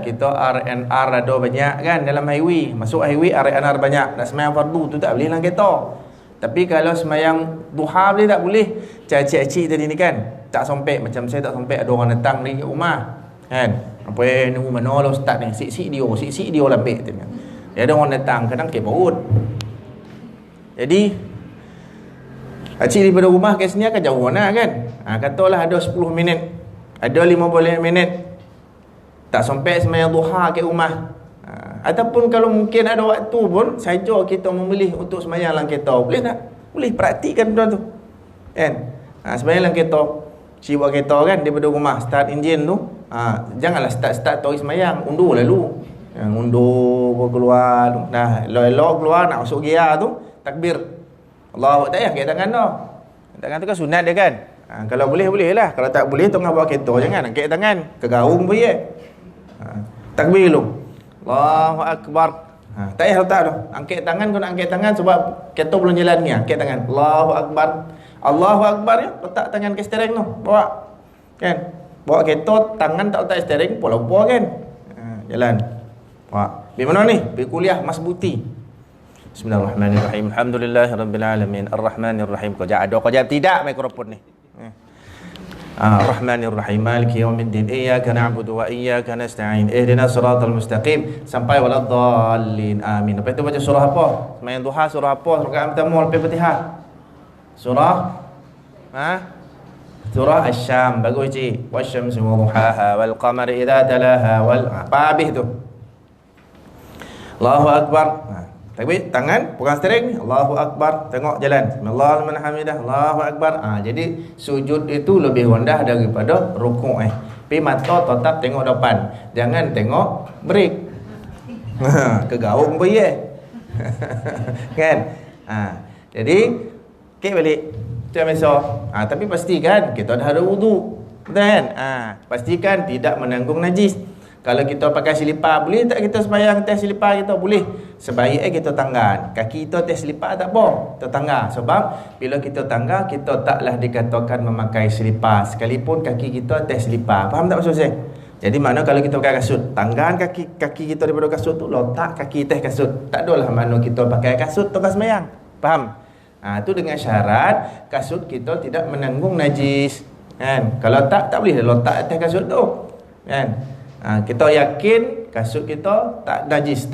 kita RNR ada banyak kan dalam highway. Masuk highway RNR banyak. Nak semayang fardu tu tak boleh dalam kereta. Tapi kalau semayang duha boleh tak boleh? Cik-cik tadi ni kan, tak sompek macam saya tak sompek, ada orang datang ni kat rumah. Kan? Apa nunggu mana lah ustaz ni? Sik-sik dia lambik tu. Dia ada orang datang kadang ke perut. Jadi cik daripada rumah ke sini akan jauh mana kan? Katalah ada 10 minit, ada 15 minit. Tak sampai semayang duha ke rumah. Ataupun kalau mungkin ada waktu pun saja kita memilih untuk semayang dalam kereta. Boleh tak? Boleh praktikkan benda tu. Kan? Semayang dalam kereta. Cik buat kereta kan daripada rumah. Start enjin tu. Janganlah start tahu semayang. Undur lalu. Undur keluar. Nah, elok-elok keluar nak masuk gear tu. Takbir. Allah tak payah kat tangan tu. Tangan tu kan sunat dia kan. Kalau boleh lah. Kalau tak boleh tengah bawa kereta jangan angkat tangan. Kegaung pun ya. Takbir dulu. Allahu Akbar. Tak payah letak tu. Angkat tangan kau nak angkat tangan sebab kereta belum jalan ni. Angkat tangan. Allahu Akbar. Allahu Akbar ya. Letak tangan ke steering tu. Bawa. Kan? Bawa kereta tangan tak letak steering. Pola-pola kan. Jalan. Bawa. Pergi mana ni? Pergi kuliah Mas Buti. Bismillahirrahmanirrahim. Alhamdulillahirrabbilalamin. Ar-Rahmanirrahim. Kau jawab ada, kau jawab tidak mikrofon ni. Ar-Rahmanirrahim. Maliki yaumiddin. Iyyaka na'budu wa iyyaka nasta'in. Ihdinas siratal mustaqim. Sampai waladdallin. Amin. Lepas tu baca surah apa? Semayang duha surah apa? Rakaat pertama lepas Fatihah. Surah Surah Asy-Syam. Bagus cik. Wasyamsi wa duhaha wal qamari idza talaha wal apa habis tu? Allahu Akbar. Takbir, tangan, pegang steering, Allahu Akbar, tengok jalan. Bismillahirrahmanirrahim, hamidah, Allahu Akbar. Jadi sujud itu lebih rendah daripada rukuk Tapi mata tetap tengok depan. Jangan tengok break. Kegaung pun ya. Kan? Jadi okey balik. Macam biasa. Tapi pastikan kita dah ada wudu. Betul kan? Pastikan tidak menanggung najis. Kalau kita pakai selipar, boleh tak kita sembahyang atas selipar kita? Boleh. Sebaiknya kita tangga. Kaki kita atas selipar tak apa. Kita tangga. Sebab bila kita tangga, kita taklah dikatakan memakai selipar. Sekalipun kaki kita atas selipar. Faham tak maksud saya? Jadi mana kalau kita pakai kasut, tanggaan kaki kita daripada kasut tu, letak kaki atas kasut. Tak adalah mana kita pakai kasut tu sembahyang. Faham? Itu dengan syarat kasut kita tidak menanggung najis. Kan? Kalau tak boleh letak atas kasut tu. Kan? Kita yakin kasut kita tak najis.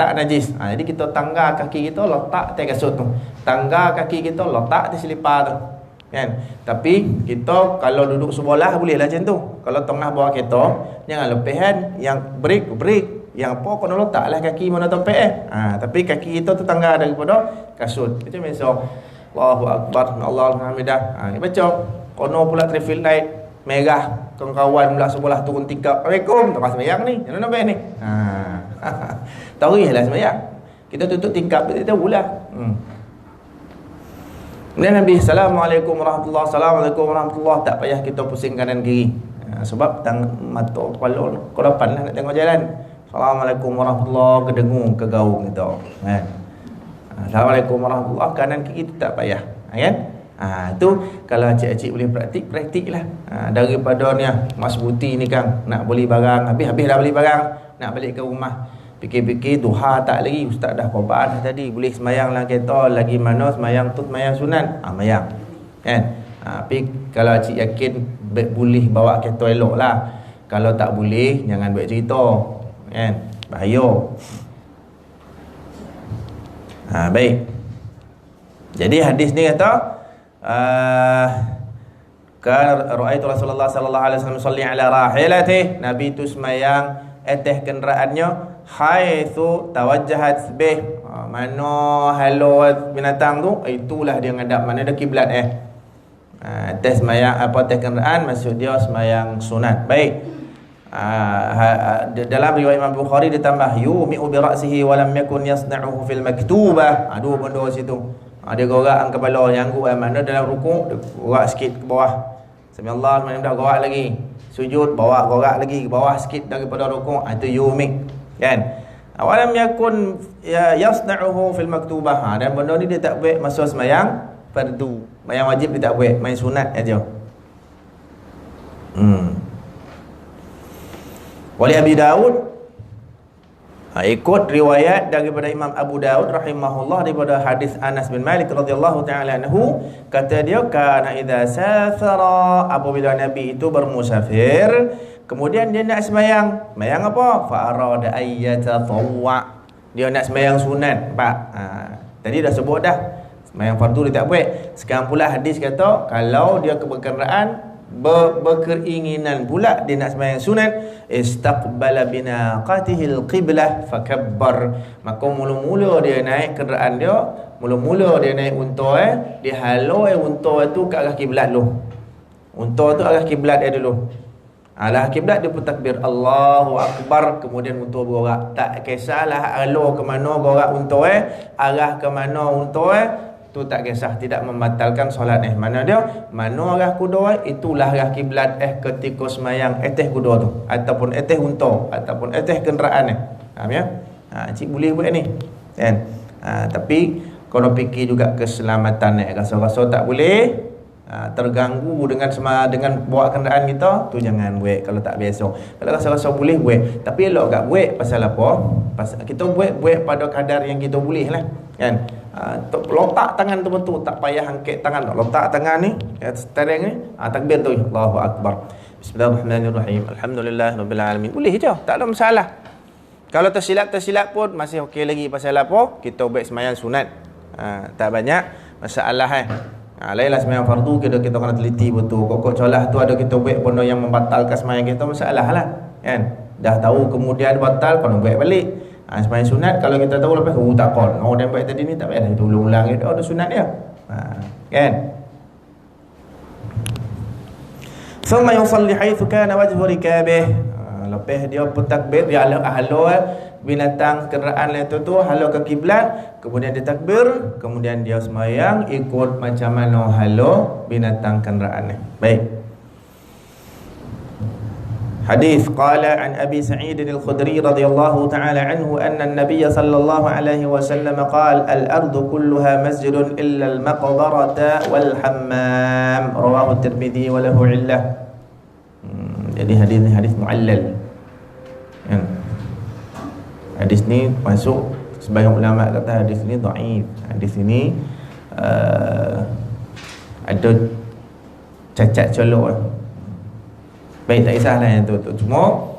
Jadi kita tangga kaki kita letak atas kasut tu. Tangga kaki kita letak atas selipar tu. Kan? Tapi kita kalau duduk sebelah bolehlah macam tu. Kalau tengah bawa kereta, jangan lepasan yang break. Yang apa kena letaklah kaki mana tempat tapi kaki kita tu tangga daripada kasut. Macam biasa. Allahu Akbar, Allahu Hamidah. Baca. Kono pula traffic light merah, kawan-kawan pula sebelah turun tingkap. Assalamualaikum, tak sembahyang ni. Jangan nampak ni. Tarihlah sembahyang. Kita tutup tingkap kita tahulah. Kemudian Nabi Assalamualaikum warahmatullahi wabarakatuh. Tak payah kita pusing kanan kiri. Sebab mata kepala ke depan lah nak tengok jalan. Assalamualaikum warahmatullahi kedengung kegaung kita. Kan? Assalamualaikum warahmatullahi kanan kiri tu tak payah. Kan? Itu kalau cik-cik boleh praktiklah. Daripada ni Mas Buti ni Kang nak beli barang, habis dah beli barang, nak balik ke rumah, fikir-fikir duha tak lagi, ustaz dah korban tadi, boleh semayang lah kereta, lagi mana semayang tu semayang sunat, semayang kan. Tapi kalau cik yakin boleh bawa kereta elok lah. Kalau tak boleh jangan buat cerita kan, bahaya. Baik. Jadi hadis ni kata kan ra'aitu Rasulullah sallallahu alaihi wasallam yusalli ala rahilatihi. Nabi tu semayang atas kenderaannya haitsu tawajjahat bih. Mana halau binatang tu, itulah dia ngadap mana ada kiblat atas semayang apa atas kenderaan, maksud dia semayang sunat. Baik. Dalam riwayat Imam Bukhari ditambah yumi'u bi ra'sihi wa lam yakun yasna'uhu fil maktubah. Dua benda situ. Dia gorak kepala yang mana dalam rukuk, dia gorak sikit ke bawah. Sami-Allah dah gorak lagi. Sujud bawa gorak lagi ke bawah sikit daripada rukuk. Itu yumik kan. Awalam yakun yasna'uhu fil maktubah. Dan benda ni dia tak buat masa sembahyang fardu. Sembahyang wajib dia tak buat, main sunat aja. Wali Abi Daud Ikut riwayat daripada Imam Abu Daud rahimahullah daripada hadis Anas bin Malik radhiyallahu taala anhu, kata dia, kana idza safara, apabila Nabi itu bermusafir kemudian dia nak sembahyang. Sembahyang apa? Fa arada ayyatatawwa, dia nak sembahyang sunat. Nampak? Tadi dah sebut dah sembahyang fardu dia tak buat. Sekarang pula hadis kata kalau dia keberkenaan berkeinginan pula dia nak sembahyang sunat, istaqbala binaqatihil qiblah fakabbar, maka mula-mula dia naik kenderaan dia, mula-mula dia naik unta dia halau unta tu ke arah kiblat dulu. Unta tu arah kiblat dia dulu. Arah kiblat dia pun takbir Allahu akbar, kemudian unta bergerak. Tak kisahlah halau ke mana gerak unta arah ke mana unta tu tak kisah, tidak membatalkan solat Mana dia? Mana arah kuda itulah arah kiblat ketika semayang atas kuda tu ataupun atas unta ataupun atas kenderaan Faham ya? Cik boleh buat ni. Kan? Tapi kalau fikir juga keselamatan rasa-rasa tak boleh, terganggu dengan bawa kenderaan kita, tu jangan buat kalau tak biasa. Kalau rasa-rasa boleh buat, tapi elok tak buat. Pasal apa? Pasal kita buat pada kadar yang kita boleh lah. Kan? Letak tangan tu betul, tak payah angkat tangan, letak tangan ni steering ni, takbir tu Allahu akbar, bismillahirrahmanirrahim, alhamdulillahirabbil alamin, boleh je, tak ada masalah. Kalau tersilap pun masih okey lagi. Pasal apa? Kita buat sembahyang sunat, tak banyak masalah lainlah sembahyang fardu kita kena teliti betul. Kok colah tu ada kita buat benda yang membatalkan sembahyang kita, masalah lah kan. Dah tahu kemudian batal, kena buat balik. Sembahyang sunat kalau kita tahu lepas tak kon dia buat tadi ni tak payah kita ulang dia ada sunat dia. Kan? Thumma yusalli haitsu kana wajhu rikabih. Lepas dia pun takbir, dia halau binatang kenderaan itu tu halau ke kiblat, kemudian dia takbir, kemudian dia sembahyang ikut macam mana halau binatang kenderaan ni. Baik. Hadis qala an Abi Sa'id al-Khudri radhiyallahu ta'ala anhu anna an-nabiy sallallahu alaihi wasallam qala al-ardu kulluha masjidun illa al-maqbarata wal hammam, rawahu at-Tirmidzi wa lahu illah. Jadi hadis ni hadis muallal. Hadis ni masuk sebagian ulama kata hadis ni dhaif. Hadis ini ada cacat colok. Baik, tak kisahlah yang tu. Cuma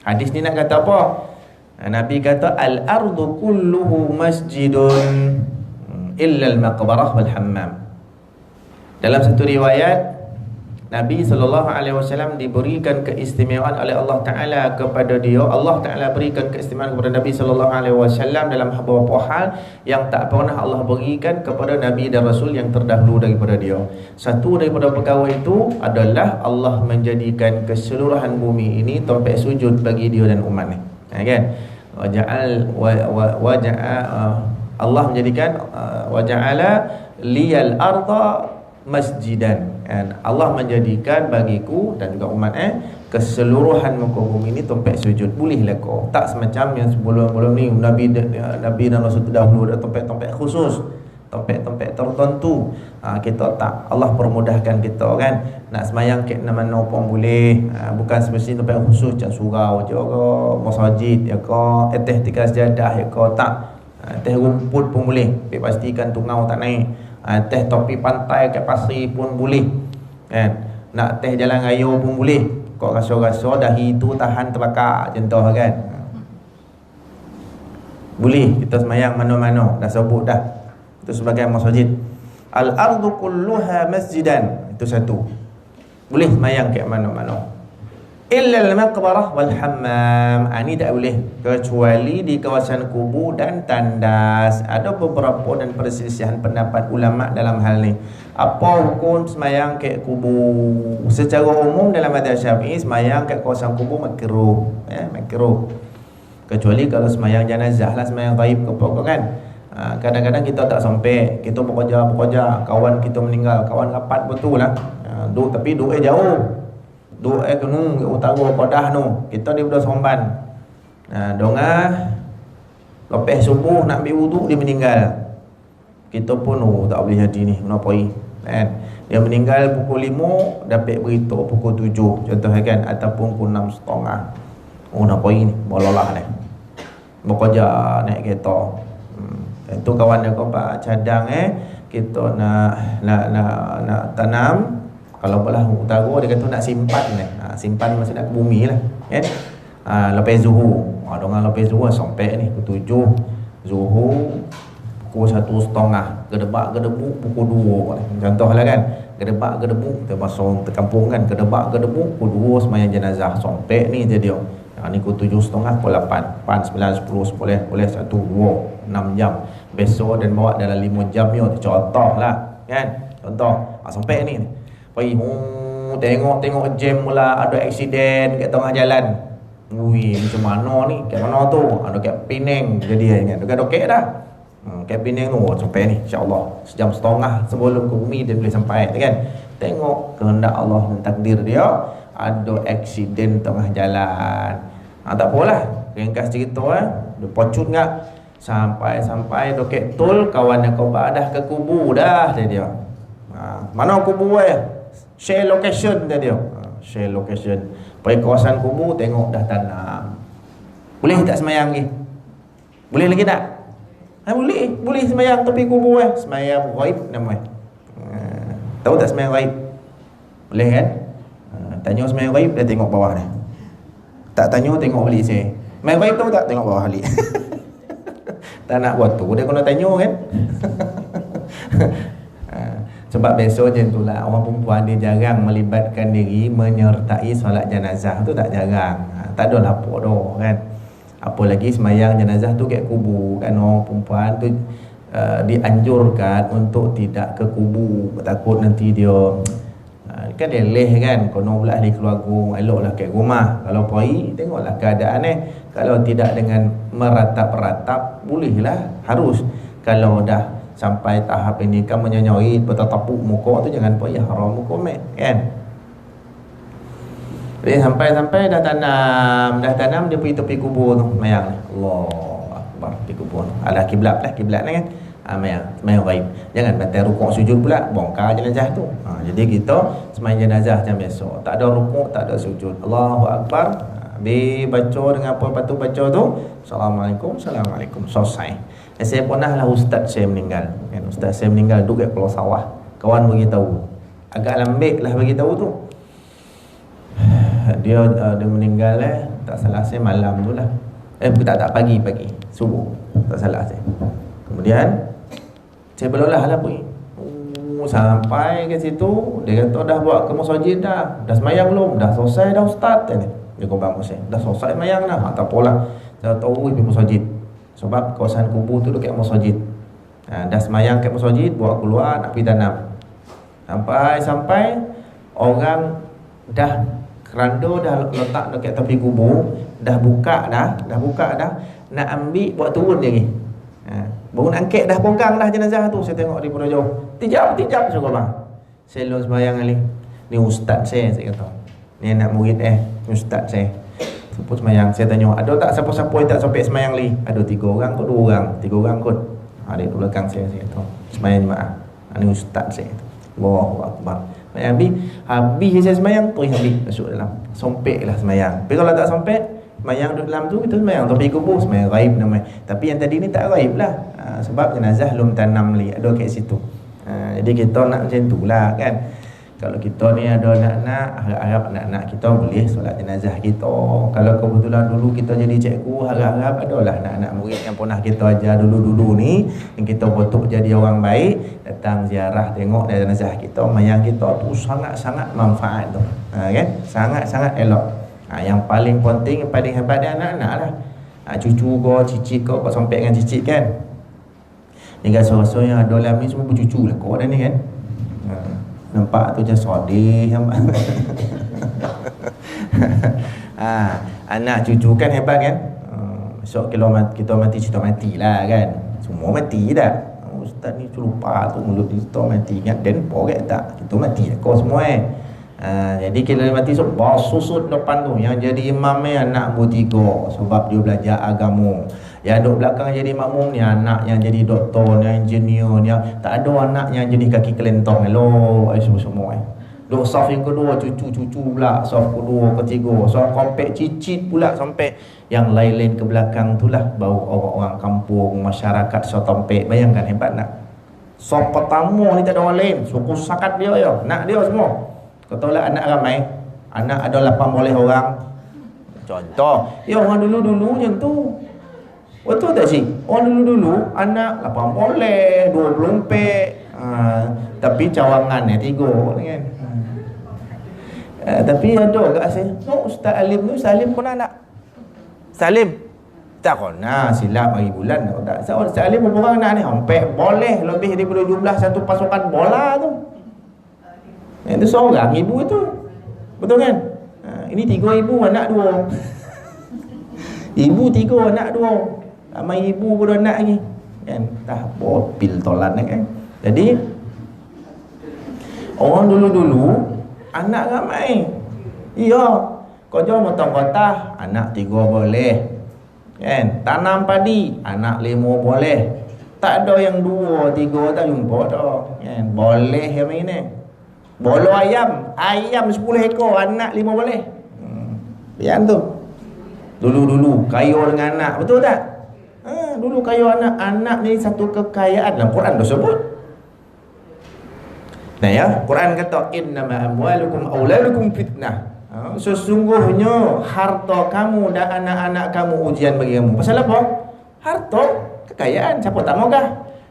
hadis ni nak kata apa? Nabi kata al-ardu kulluhu masjidun illa al-maqbarah wal hammam. Dalam satu riwayat Nabi SAW diberikan keistimewaan oleh Allah Ta'ala kepada dia. Allah Ta'ala berikan keistimewaan kepada Nabi SAW dalam beberapa hal yang tak pernah Allah berikan kepada Nabi dan Rasul yang terdahulu daripada dia. Satu daripada perkara itu adalah Allah menjadikan keseluruhan bumi ini tempat sujud bagi dia dan umat ni. Kan? Allah menjadikan waja'ala liyal arda masjidan. Allah menjadikan bagiku dan juga umat keseluruhan muka bumi ini tempat sujud. Bolehlah kau tak semacam yang sebelum-sebelum ni Nabi dan Rasul terdahulu ada tempat-tempat khusus, tempat-tempat tertentu. Kita tak. Allah permudahkan kita kan. Nak semayang kat mana pun boleh. Bukan semestinya tempat khusus macam surau je ke, masjid ya ke, atas tikar sejadah ya ke, tak. Atas rumput pun boleh. Tapi pastikan tungau tak naik. Atas topi pantai kat pasir pun boleh. Kan? Nak atas jalan raya pun boleh. Kau rasa-rasa dahi tu tahan terbakar contoh kan. Boleh kita semayang mana-mana. Dah sebut dah. Itu sebagai masjid. Al-ardu kulluha masjidan. Itu satu. Boleh semayang kat mana-mana. Illa al-maqbarah wal hammam. Ini tak boleh kecuali di kawasan kubur dan tandas. Ada beberapa dan perselisihan pendapat ulama dalam hal ni. Apa hukum semayang kat kubur? Secara umum dalam mazhab Syafi'i semayang kat kawasan kubur makruh. Makruh. Kecuali kalau semayang jenazah lah, semayang ghaib ke apa kan. Kadang-kadang kita tak sampai, kita bekerja, kawan kita meninggal, kawan rapat betul lah. Tapi duduk jauh. Duk kenu utara Padah tu. Kita di Budak Somban. Dongah lepas subuh nak ambil wuduk dia meninggal. Kita pun tak boleh jadi ni. Kenapa ni? Kan? Dia meninggal pukul 5, dapat berita pukul 7 contoh kan, ataupun pukul 6.30. Kenapa ni? Bolalah ni. bekerja naik kereta. Itu kawan dia kau pak cadang kita nak tanam. Kalau belah utara dia kata nak simpan simpan masa nak ke bumi lah kan. Lepas Zuhur dengan lepas Zuhur sampai ni pukul 7 Zuhur pukul 1:30 gedebak-gedebuk pukul 2 contohlah kan. Gedebak-gedebuk kita pasang ke kampung kan, gedebak-gedebuk pukul 2 sembahyang jenazah sampai ni je dia. Ni pukul 7:30 pukul 8 9 10 boleh 1 2 6 jam. Besok dan bawa dalam 5 jam ni contoh lah kan. Contoh sampai ni pergi tengok jam mula ada aksiden kat tengah jalan. Ui macam mana ni? Kat mana tu? Ada kat Penang jadi kan. Dekat dah. Kat Penang tu sampai ni insya-Allah sejam setengah sebelum ke bumi dia boleh sampai kan. Tengok kehendak Allah dan takdir dia ada aksiden tengah jalan. Tak apalah. Ringkas cerita dia pocut ngak sampai dekat tol kawan kau dah ke kubur dah dia. Mana kubur share location dia. Share location. Pergi kawasan kubur tengok dah tanam. Boleh tak semayang lagi? Boleh lagi tak? Boleh semayang tapi kubur semayang ghaib namanya. Tahu tak semayang ghaib? Boleh kan? Tanya semayang ghaib dia tengok bawah dia. Tak tanya tengok balik saya. Semayang ghaib tahu tak? Tengok bawah balik. Tak nak buat tu dia kena tanya kan. Sebab besok macam itulah orang perempuan dia jarang melibatkan diri menyertai solat jenazah tu, tak jarang. Tak ada apa dah kan. Apa lagi semayang jenazah tu kat kubur kan. Orang perempuan tu dianjurkan untuk tidak ke kubur, takut nanti dia kan leleh kan. Kono pula ahli keluarga eloklah kat rumah. Kalau pergi tengoklah keadaan Kalau tidak dengan meratap-ratap bolehlah, harus. Kalau dah sampai tahap ini kan menyonyoi bertatapuk muka tu jangan pergi haram muka mat kan. Jadi sampai dah tanam dia pergi tepi kubur tu mayang. Allahu akbar di kubur. Ada kiblat ni kan. Mayang ghaib. Jangan bantai rukuk sujud pula, bongkar jenazah tu. Jadi kita sembahyang jenazah macam biasa. Tak ada rukuk, tak ada sujud. Allahu akbar. Baca dengan apa patut baca tu. Assalamualaikum, selesai. Saya pernahlah ustaz saya meninggal kan. Ustaz saya meninggal duduk kat Pulau Sawah. Kawan beritahu. Agak lembik lah beritahu tu. Dia meninggal tak salah saya malam tu lah. Tak pagi subuh. Tak salah saya. Kemudian saya belolah lah pergi. Sampai ke situ dia kata dah buat ke masjid dah semayang belum? Dah selesai dah ustaz ni. Dia kata saya dah selesai semayang dah. Tak apalah. Saya tahu pergi masjid. Sebab kawasan kubur tu dekat masjid. Dah semayang kat masjid, bawa keluar nak pergi tanam. Sampai orang dah keranda dah letak dekat tepi kubur, dah buka dah, nak ambil buat turun dia lagi. Baru nak angkat dah ponggang dah jenazah tu. Saya tengok di pura jauh. Tijap suka bang. Saya lulus semayang kali. Ni ustaz saya kata. Ni anak murid ni ustaz saya. Sebut semayang. Saya tanya, ada tak siapa-siapa yang tak sampai semayang li? Ada 3 orang kot, 2 orang. 3 orang kot. Dia di belakang saya kata. Semayang jemaah. Ini ustaz saya kata. Allahu akbar. Habis saya semayang, terus habis masuk dalam. Sompek lah semayang. Tapi kalau tak sompek, semayang duduk dalam tu, kita semayang. Tapi kubur, semayang ghaib namanya. Tapi yang tadi ni tak ghaib lah. Sebab jenazah belum tanam li. Ada kat situ. Jadi kita nak macam tu lah kan. Kalau kita ni ada anak-anak, harap anak-anak kita boleh solat jenazah kita. Kalau kebetulan dulu kita jadi cikgu, harap adalah anak-anak murid yang pernah kita ajar dulu-dulu ni, yang kita betul jadi orang baik, datang ziarah tengok jenazah kita, mayang kita tu sangat-sangat manfaat tu. Kan? Sangat-sangat elok. Yang paling penting, yang paling hebat dia anak-anak lah. Cucu kau, cicit kau sampai dengan cicit kan. Ni rasa-rasa yang ada dalam ni semua bercucu lah kau dah ni kan. Nampak tu je sedih. Anak cucu kan hebat kan. Besok kita mati cerita matilah kan. Semua mati dah. Ustaz ni lupa tu mulut kita mati kan. Dan pokok tak. Kita mati dah kau semua jadi kita mati susut depan tu. Yang jadi imam ni anak bertiga. Sebab dia belajar agama. Yang duduk belakang jadi makmum ni anak yang jadi doktor, yang engineer, yang tak ada anak yang jadi kaki kelentong. Hello, semua Duk soft yang kedua, cucu-cucu pula. Soft kedua, ketiga. Soft kompek cicit pula sampai yang lain-lain ke belakang tu lah. Baru orang-orang kampung, masyarakat sotompek. Bayangkan hebat tak? Soft pertama ni tak ada orang lain. Suku sakat dia ya. Nak dia semua. Katalah anak ramai. Anak ada 80 orang. Contoh. Ya orang dulu-dulu macam tu. Betul tak sih? Orang dulu-dulu anak 80, 24. Tapi cawangan 3 kan. Tapi ada kat saya. No, Ustaz Alim tu, Ustaz Alim pun anak. Ustaz Alim tak kena silap hari bulan tak. Ustaz Alim berapa orang anak ni? Hampir boleh lebih daripada jumlah satu pasukan bola tu. Itu seorang ibu itu. Betul kan? Ini 3 ibu anak 2. Ibu 3 anak 2. Ramai ibu pun anak lagi kan. Dah bopil tolan kan. Jadi orang dulu-dulu anak ramai. Ya, kerja motong kota anak 3 boleh kan. Tanam padi anak 5 boleh. Tak ada yang 2, 3 tak jumpa dah kan. Boleh yang ini. Bolo ayam 10 ekor anak 5 boleh. Biar tu. Dulu-dulu kaya dengan anak, betul tak? Dulu kaya anak ni satu kekayaan. Dalam Quran dah sebut. Nah ya, Quran kata innama amwalukum auladukum fitnah. Sesungguhnya harta kamu dan anak-anak kamu ujian bagi kamu. Pasal apa? Harta kekayaan, siapa tak maugah?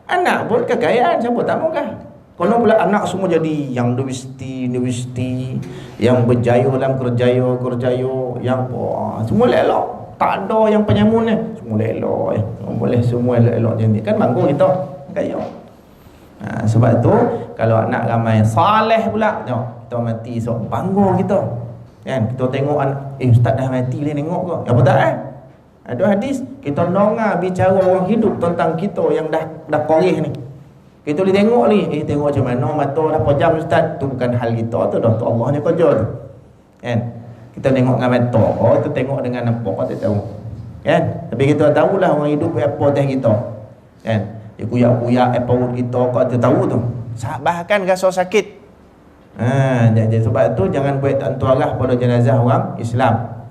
Anak pun kekayaan, siapa tak maugah? Kalau pula anak semua jadi yang universiti, yang berjaya dalam kerjaya, yang semua elok. Tak ada yang penyamun ni. Semua elok boleh semua elok macam ni. Kan bangga kita. Kaya. Sebab tu kalau anak ramai saleh pula, tengok kita mati so bangga kita. Kan? Kita tengok ustaz dah mati boleh tengok ke? Apa tak Ada hadis kita dengar bicara orang hidup tentang kita yang dah koreh ni. Kita boleh tengok ni, tengok macam mana mata dah pejam ustaz. Tu bukan hal kita tu dah, tu Allah ni kerja tu. Kan? Kita tengok dengan mata, kita tengok dengan apa, kita tahu. Kan? Tapi kita tahulah orang hidup apa teh kita. Kan? Dia kuyak-kuyak perut kita, kita tahu tu. Bahkan rasa sakit. Jadi sebab tu jangan buat tak tuarah pada jenazah orang Islam.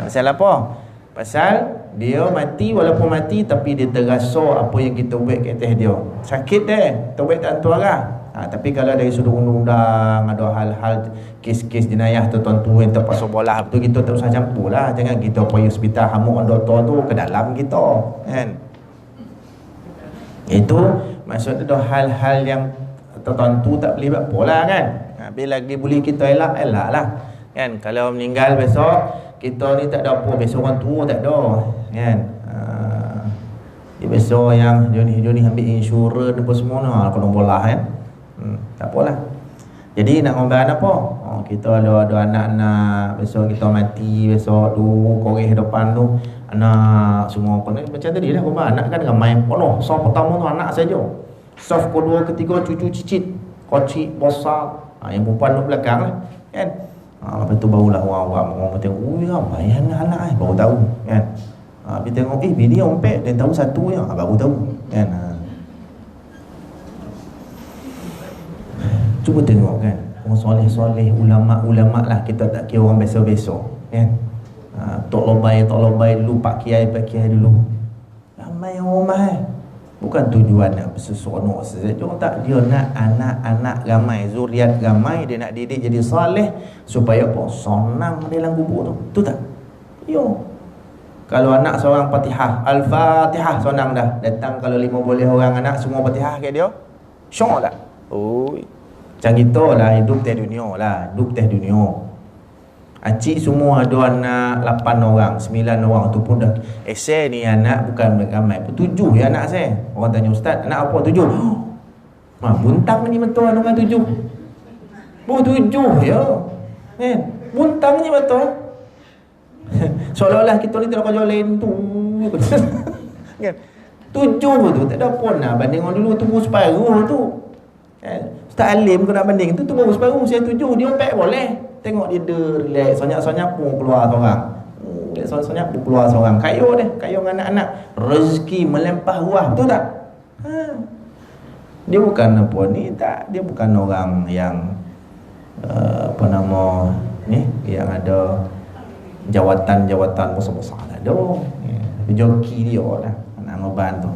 Pasal apa? Pasal dia mati, walaupun mati tapi dia terasa apa yang kita buat kat atas dia. Sakit kita buat tak tuarah. Tapi kalau dari sudut undang-undang ada hal-hal kes-kes jenayah tertentu yang terpaksa bola betul, kita tak usah campur lah. Jangan kita pergi hospital hamuk doktor tu ke dalam kita kan. Itu maksudnya ada hal-hal yang tertentu tak boleh buat pola kan. Bila dia boleh kita elak lah kan. Kalau meninggal besok kita ni tak ada apa, besok orang tua tak ada kan. Dia besok yang Joni ambil insurans apa semua nah, kalau bola kan. Tak apalah. Jadi nak ngomong apa? Kita ada anak-anak, besok kita mati, besok tu koreh depan tu anak semua kena macam tadi dah ngomong anak kan ramai penuh. Soft pertama tu anak saja. Soft kedua, ketiga cucu cicit, kocik besar. Yang perempuan duduk belakang lah kan. Lepas tu barulah orang tengok, ramai anak-anak baru tahu kan. Dia tengok bini ompek dan tahu satu je, baru tahu kan. Cuba tengok kan, orang soleh-soleh, ulama' lah, kita tak kira orang biasa-biasa kan. Tok lobai dulu, Pak Kiai dulu. Ramai orang mahal. Bukan tujuan nak berseronok saja, tak, dia nak anak-anak ramai, zuriat ramai, dia nak didik jadi soleh supaya apa? Senang dalam kubur tu. Tu tak? Yo. Kalau anak seorang Fatihah, Al-Fatihah senang dah. Datang kalau 50 orang anak semua Fatihah kat dia, syok tak? Macam kita lah hidup teh dunia lah. Hidup teh dunia. Acik semua ada anak 8 orang, 9 orang tu pun dah. Saya ni anak bukan ramai. 7 ya anak saya. Orang tanya ustaz, anak apa? 7. Buntang ni betul anak 7. 7 ya. Kan? Buntang ni betul. Seolah-olah kita ni tak ada kerja lain tu. Kan? 7 tu tak ada pun lah. Banding orang dulu tunggu separuh tu. Kan? Ustaz Alim kau nak banding tu baru separuh, saya 7, dia 4 boleh. Tengok dia relax, sonyak-sonyak pun keluar seorang. Sonyak-sonyak pun keluar seorang. Kayu dengan anak-anak. Rezeki melempah ruah, betul tak? Dia bukan apa ni, tak. Dia bukan orang yang apa nama ni yang ada jawatan-jawatan besar-besar ada. Joki dia lah anak ngoban tu.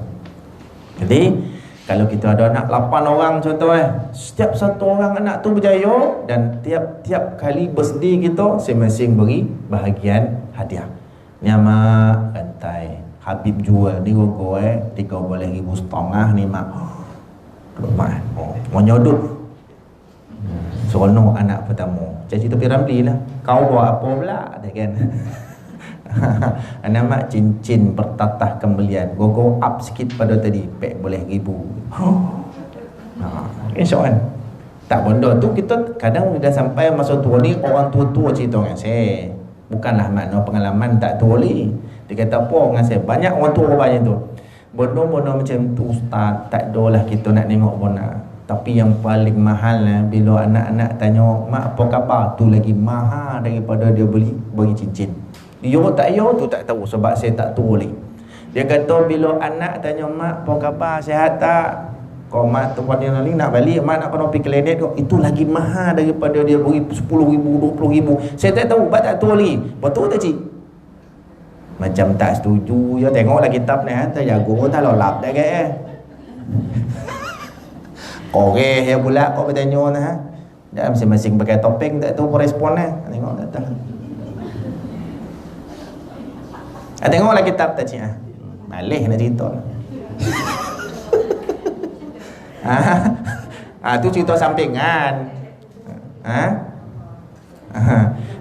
Jadi kalau kita ada anak 8 orang contoh setiap satu orang anak tu berjaya dan tiap-tiap kali birthday kita masing-masing beri bahagian hadiah. Ni mak rantai Habib jual di gogo 13,500 ni mak. Mak mau nyodok. Seronok anak pertama. Cerita Piramli lah. Kau buat apa pula dah kan? Anak mak cincin bertatah kembalian. Gogo up sikit pada tadi. Pek boleh 1,000. Insya-Allah. Tak bondo tu kita kadang dah sampai masa tua ni orang tua-tua cerita dengan saya. Bukanlah makna pengalaman tak tua ni. Dia kata apa dengan saya? Banyak orang tua banyak tu. Bondo-bondo macam tu ustaz, tak adalah kita nak tengok bona. Tapi yang paling mahal bila anak-anak tanya, mak apa khabar? Tu lagi mahal daripada dia bagi cincin. Dia tak tu tak tahu sebab saya tak tahu lagi. Dia kata bila anak tanya mak apa khabar, sihat tak? Kau mak tempat dia nak balik, mak nak kena pergi klinik kau, itu lagi mahal daripada dia beri 10,000, 20,000. Saya tak tahu, tak tahu lagi. Betul tak cik? Macam tak setuju. Ya tengoklah kitab ni terjago tak lolap dah ke. Koreh ya pula kau bertanya nah. Dah masing-masing pakai topeng tak tahu respon tengok tak tahu. Tengoklah kitab tak cik malih nak cerita. Tu cerita sampingan.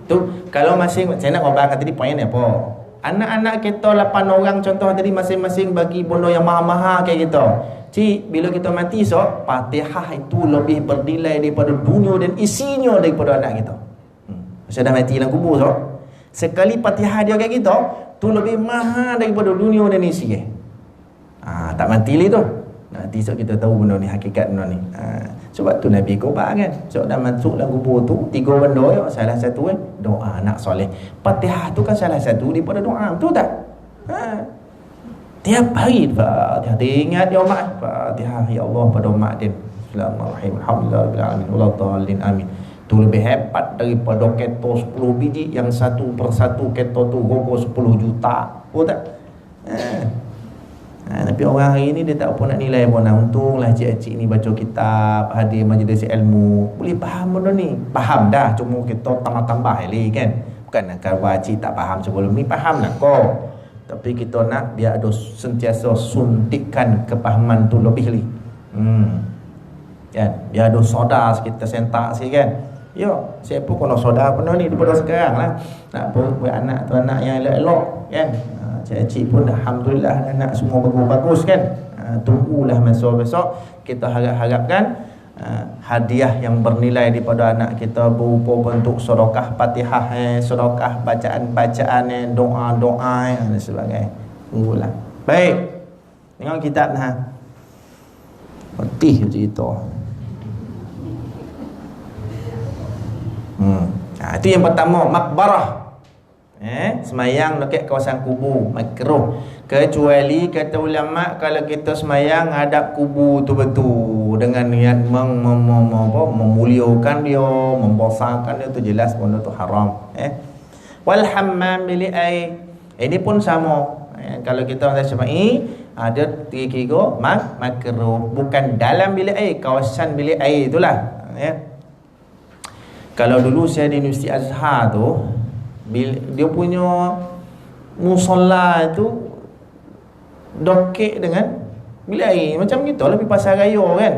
Tu kalau masing saya nak ngobang tadi poin ni apa? Anak-anak kita 8 orang contoh tadi masing-masing bagi benda yang mahal-mahal kayak gitu. Cik, bila kita mati Fatihah itu lebih bernilai daripada dunia dan isinya daripada anak kita. Saya dah mati dalam kubur sekali Fatihah dia kayak gitu, tu lebih mahal daripada dunia dan isi. Tak mati lagi tu. Nanti kita tahu benda ni, hakikat benda ni. Sebab tu Nabi Kobar kan. Sebab dah masuk dalam kubur tu 3 benda ya. Salah satu doa anak soleh. Fatihah tu kan salah satu daripada doa. Betul tak? Tiap hari Fatihah. Ingat ya mak. Fatihah ya Allah pada mak din. Bismillahirrahmanirrahim. Alhamdulillahirabbil alamin. Amin. Tu lebih hebat daripada keto 10 biji yang satu persatu keto tu gogo 10 juta. Betul tak? Tapi orang hari ni dia tak apa nak nilai pun. Untunglah cik-cik ni baca kitab, hadir majlis ilmu, boleh faham benda ni. Faham dah, cuma kita tambah-tambah lagi kan. Bukan kalau cik tak faham sebelum ni, faham lah kau. Tapi kita nak biar ada sentiasa suntikan kepahaman tu lebih lagi. Kan? Biar ada soda kita sentak sikit kan. Ya, siapa kalau soda benda ni daripada sekarang lah. Nak buat anak tu anak yang elok-elok kan. Cik-cik pun alhamdulillah anak semua bagus-bagus kan. Tunggulah masa besok kita harap-harapkan hadiah yang bernilai daripada anak kita berupa bentuk sedekah Fatihah, sedekah bacaan-bacaan, doa-doa dan sebagainya. Tunggulah. Baik. Tengok kitab Letih cerita. Itu yang pertama, makbarah. Semayang dekat kawasan kubur makruh, kecuali kata ulama kalau kita semayang hadap kubur tu betul dengan niat memuliakan dia, membesarkan dia, tu jelas benda tu haram. Wal hammam bil air, ini pun sama. Kalau kita nak semai ada kira makruh, bukan dalam bilik air, kawasan bilik air itulah. Kalau dulu saya di Universiti Azhar tu, dia punya musola itu dokek dengan bilik air macam gitu, lebih pasal raya kan.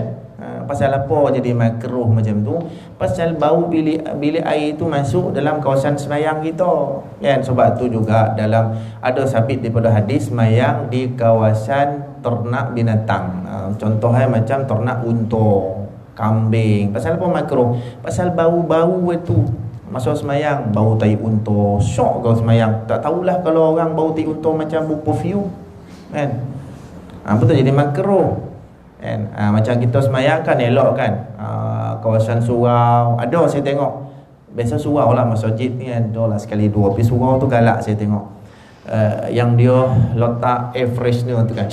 Pasal apa jadi makruh macam tu? Pasal bau bilik air itu masuk dalam kawasan semayang kita kan. Sebab tu juga dalam ada sabit daripada hadis semayang di kawasan ternak binatang. Contohnya macam ternak unta, kambing. Pasal apa makruh? Pasal bau-bau itu masa semayang, bau tai unta, syok kau semayang. Tak tahulah kalau orang bau tai unta macam bau perfume kan. Betul jadi makruh kan. Macam kita semayang kan elok kan. Kawasan surau ada saya tengok. Biasa surau lah masjid ni kan, dah lah sekali dua. Tapi surau tu galak saya tengok. Yang dia letak air freshener tu kan.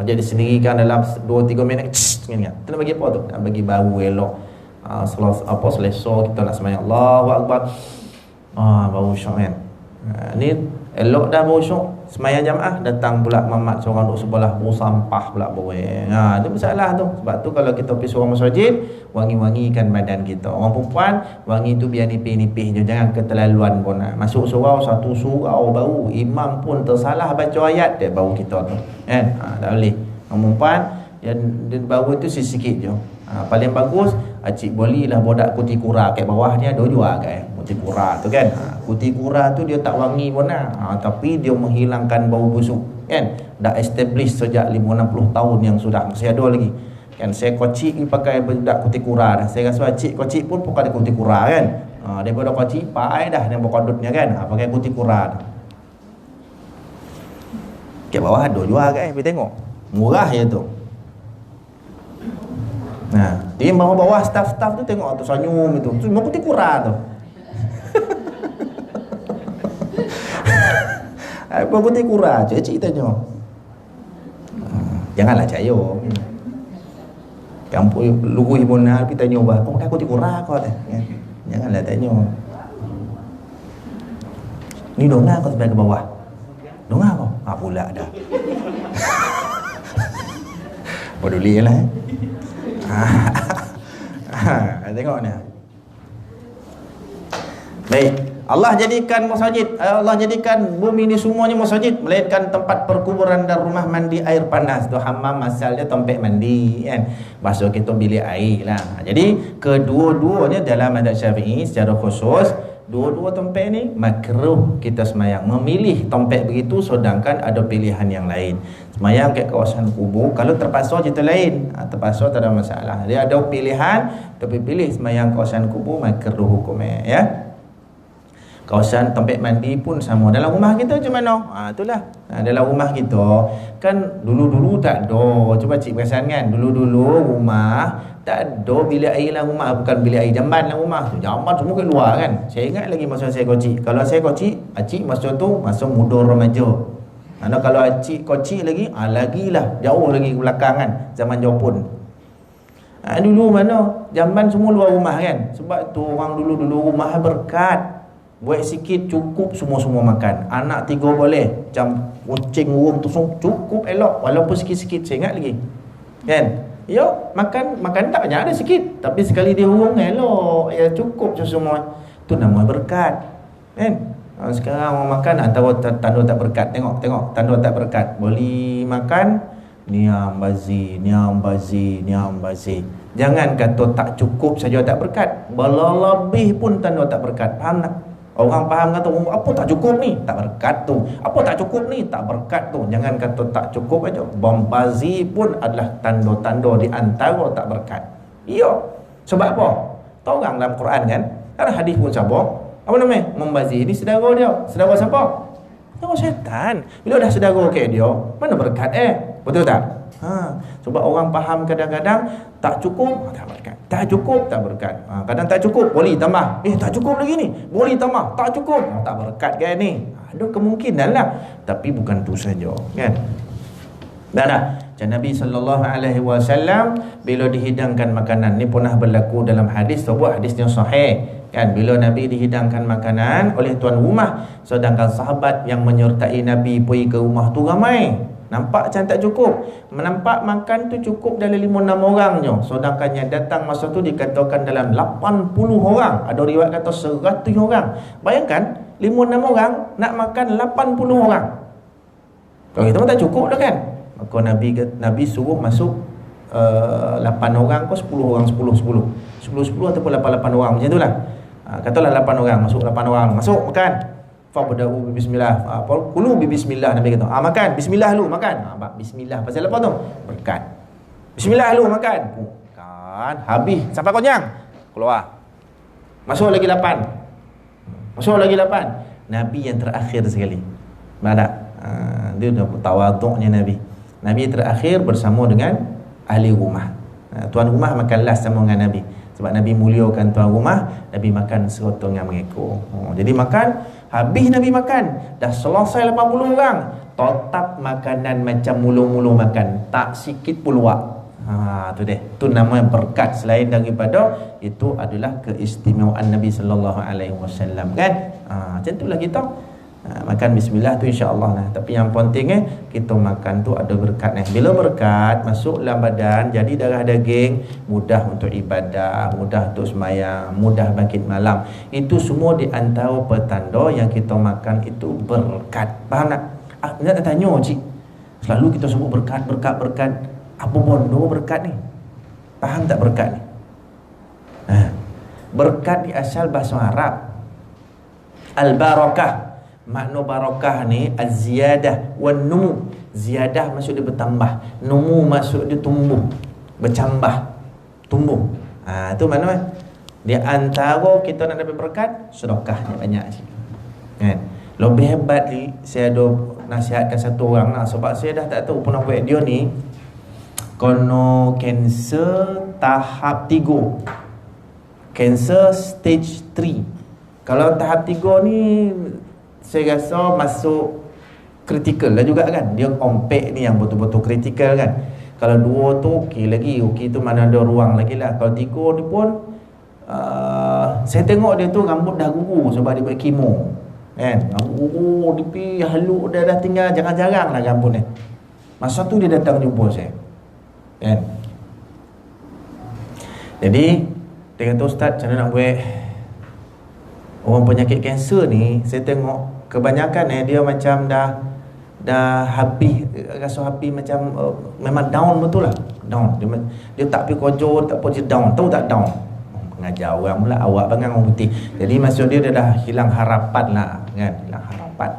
Jadi sendiri kan dalam 2-3 minit kan. Tu nak bagi apa tu? Nak bagi bau elok. selesa kita nak sembahyang Allahu Akbar, baru syok kan. Ni elok dah baru syok sembahyang jamaah, datang pula mamat seorang duduk sebelah bawa sampah pula buang. Itu masalah tu. Sebab tu kalau kita pergi seorang masjid, wangi-wangikan badan kita. Orang perempuan wangi tu biar nipih-nipih je, jangan keterlaluan pun. Masuk surau, satu surau bau, imam pun tersalah baca ayat dia bau kita tu kan. Tak boleh. Orang perempuan yang bau itu sikit je. Paling bagus acik bolilah bodak kuti kura kat bawah ni ada jual kat kuti kura tu kan. Kuti kura tu dia tak wangi pun tapi dia menghilangkan bau busuk kan. Dah establish sejak 50-60 tahun yang sudah, masih ada lagi kan. Saya kocik ni pakai bodak kuti kura dah. Saya rasa acik kocik pun pakai kuti kura kan. Daripada kocik pakai dah yang berkodutnya kan. Pakai kuti kura dah. Kat bawah ada jual kat pergi tengok. Murah je tu. Dia bawah staff-staff tu tengok tu senyum itu. Tu memang kuti kura tu. Apa kuti kura? Cik tanya. Janganlah cayo. Kampung lugu ibu nak pergi tanya bah, kau pakai kuti kura kau tu. Janganlah tanya. Ni dongah kau sampai ke bawah. Dongah kau? Pula dah. Peduli lah. Tengok ni. Baik, Allah jadikan masjid, Allah jadikan bumi ni semuanya masjid, melainkan tempat perkuburan dan rumah mandi air panas. Tu hammam asalnya tempat mandi kan. Bahasa kita bilik air lah. Jadi kedua-duanya dalam mazhab Syafi'i secara khusus, dua-dua tempat ni makruh kita semayang. Memilih tempat begitu, sedangkan ada pilihan yang lain. Semayang kat kawasan kubur, kalau terpaksa cerita lain. Terpaksa tak ada masalah. Dia ada pilihan, tapi pilih semayang kawasan kubur makruh hukumnya ya. Kawasan tempat mandi pun sama. Dalam rumah kita macam mana? Itulah. Dalam rumah kita kan dulu-dulu tak ada. Cuba cik perasan kan, dulu-dulu rumah tak ada bilik air dalam rumah. Bukan bilik air, jamban dalam rumah. Jamban semua kat luar kan. Saya ingat lagi masa saya kecil. Kalau saya kecil, acik masa tu masa muda remaja. Kalau acik kecil lagi, lagilah jauh lagi ke belakang kan, zaman Jepun. Dulu mana jamban semua luar rumah kan. Sebab tu orang dulu-dulu rumah berkat. Buat sikit cukup semua-semua makan. Anak 3 boleh. Macam kucing, burung tu cukup elok. Walaupun sikit-sikit, saya ingat lagi kan. Ya, makan tak banyak, ada sikit. Tapi sekali dia hurung elok. Ya, cukup semua. Tu nama berkat kan. Sekarang orang makan antara tanda tak berkat. Tengok tanda tak berkat. Boleh makan niam bazi. Jangan kata tak cukup saja tak berkat. Berlebih pun tanda tak berkat. Faham tak? Orang faham kata apa tak cukup ni, tak berkat tu. Apa tak cukup ni, tak berkat tu. Jangan kata tak cukup aja. Bombazi pun adalah tanda-tanda di antara tak berkat. Ya. Sebab apa? Tahu orang dalam Quran kan? Ada hadis pun siapa? Apa namanya? Membazi ni saudara dia. Saudara siapa? Saudara syaitan. Bila dah saudara ke dia, mana berkat Betul tak? Sebab orang faham kadang-kadang tak cukup, tak berkat. Tak cukup, tak berkat. Kadang tak cukup, boleh tambah. Tak cukup lagi ni, boleh tambah. Tak cukup, tak berkat kan ni. Ada kemungkinan lah. Tapi bukan tu saja kan. Dan Nabi SAW bila dihidangkan makanan, ni pernah berlaku dalam hadis, sebuah hadis yang sahih kan. Bila Nabi dihidangkan makanan oleh tuan rumah, sedangkan sahabat yang menyertai Nabi pergi ke rumah tu ramai, nampak macam tak cukup. Menampak makan tu cukup dalam 5-6 orang je. Sedangkan yang datang masa tu dikatakan dalam 80 orang. Ada riwayat kata 100 orang. Bayangkan 5-6 orang nak makan 80 orang. Kalau kita pun tak cukup dah kan. Maka Nabi suruh masuk 8 orang ke 10 orang, 10 ataupun 8 orang macam itulah. Katalah 8 orang, masuk 8 orang, masuk makan. Fabda'u bismillah. Kulu bismillah, Nabi kata. Makan, bismillah lu makan. Bismillah pasal apa tu? Berkat. Bismillah lu makan. Kan, habis sampai konyang. Keluar. Masuk lagi 8. Masuk lagi 8. Nabi yang terakhir sekali. Mana? Dia dah tawaduknya Nabi. Nabi terakhir bersama dengan ahli rumah. Tuan rumah makan last sama dengan Nabi. Sebab Nabi muliakan tuan rumah, Nabi makan serotong yang mengekor. Jadi makan, habis Nabi makan, dah selesai 80 orang. Tetap makanan macam mulu-mulu makan, tak sikit pun luak. Tu dia. Tu nama berkat. Selain daripada itu adalah keistimewaan Nabi sallallahu alaihi wasallam kan. Macam itulah kita. Makan bismillah tu insya-Allah lah. Tapi yang penting kita makan tu ada berkat Bila berkat masuk dalam badan, jadi darah daging, mudah untuk ibadah, mudah untuk sembahyang, mudah bangkit malam. Itu semua di antara petanda yang kita makan itu berkat. Faham tak? Nak tanya cik. Selalu kita sebut berkat. Apa bondo berkat ni? Faham tak berkat ni? Berkat di asal bahasa Arab. Al-barakah. Makna barakah ni az-ziyadah wan numu. Ziyadah maksud dia bertambah, numu maksud dia tumbuh, bercambah, tumbuh. Tu makna di antara kita nak dapat berkat, sedekahnya banyak sikit. Kan? Lebih hebat ni, saya ada nasihatkan satu orang lah, sebab saya dah tak tahu pun apa dia ni. Kono kanser tahap 3, kanser stage 3. Kalau tahap 3 ni saya rasa masuk kritikal lah juga kan. Dia ompek ni yang betul-betul kritikal kan. Kalau 2 tu okey lagi, okey tu mana ada ruang lagi lah. Kalau 3 ni pun saya tengok dia tu rambut dah gugur sebab dia buat kemo kan. Rambut gugur, dia pergi haluk, dah tinggal jarang-jarang lah rambut ni. Masa tu dia datang jumpa saya kan. Jadi dia kata, Ustaz macam mana nak buat orang penyakit kanser ni. Saya tengok kebanyakan dia macam dah habis, rasa habis macam memang down betul lah. Down. Dia tak pergi kerja, tak apa, dia down. Tahu tak down? Mengajar orang pula, awak bangang orang putih. Jadi maksud dia dah hilang harapan lah kan. Hilang harapan.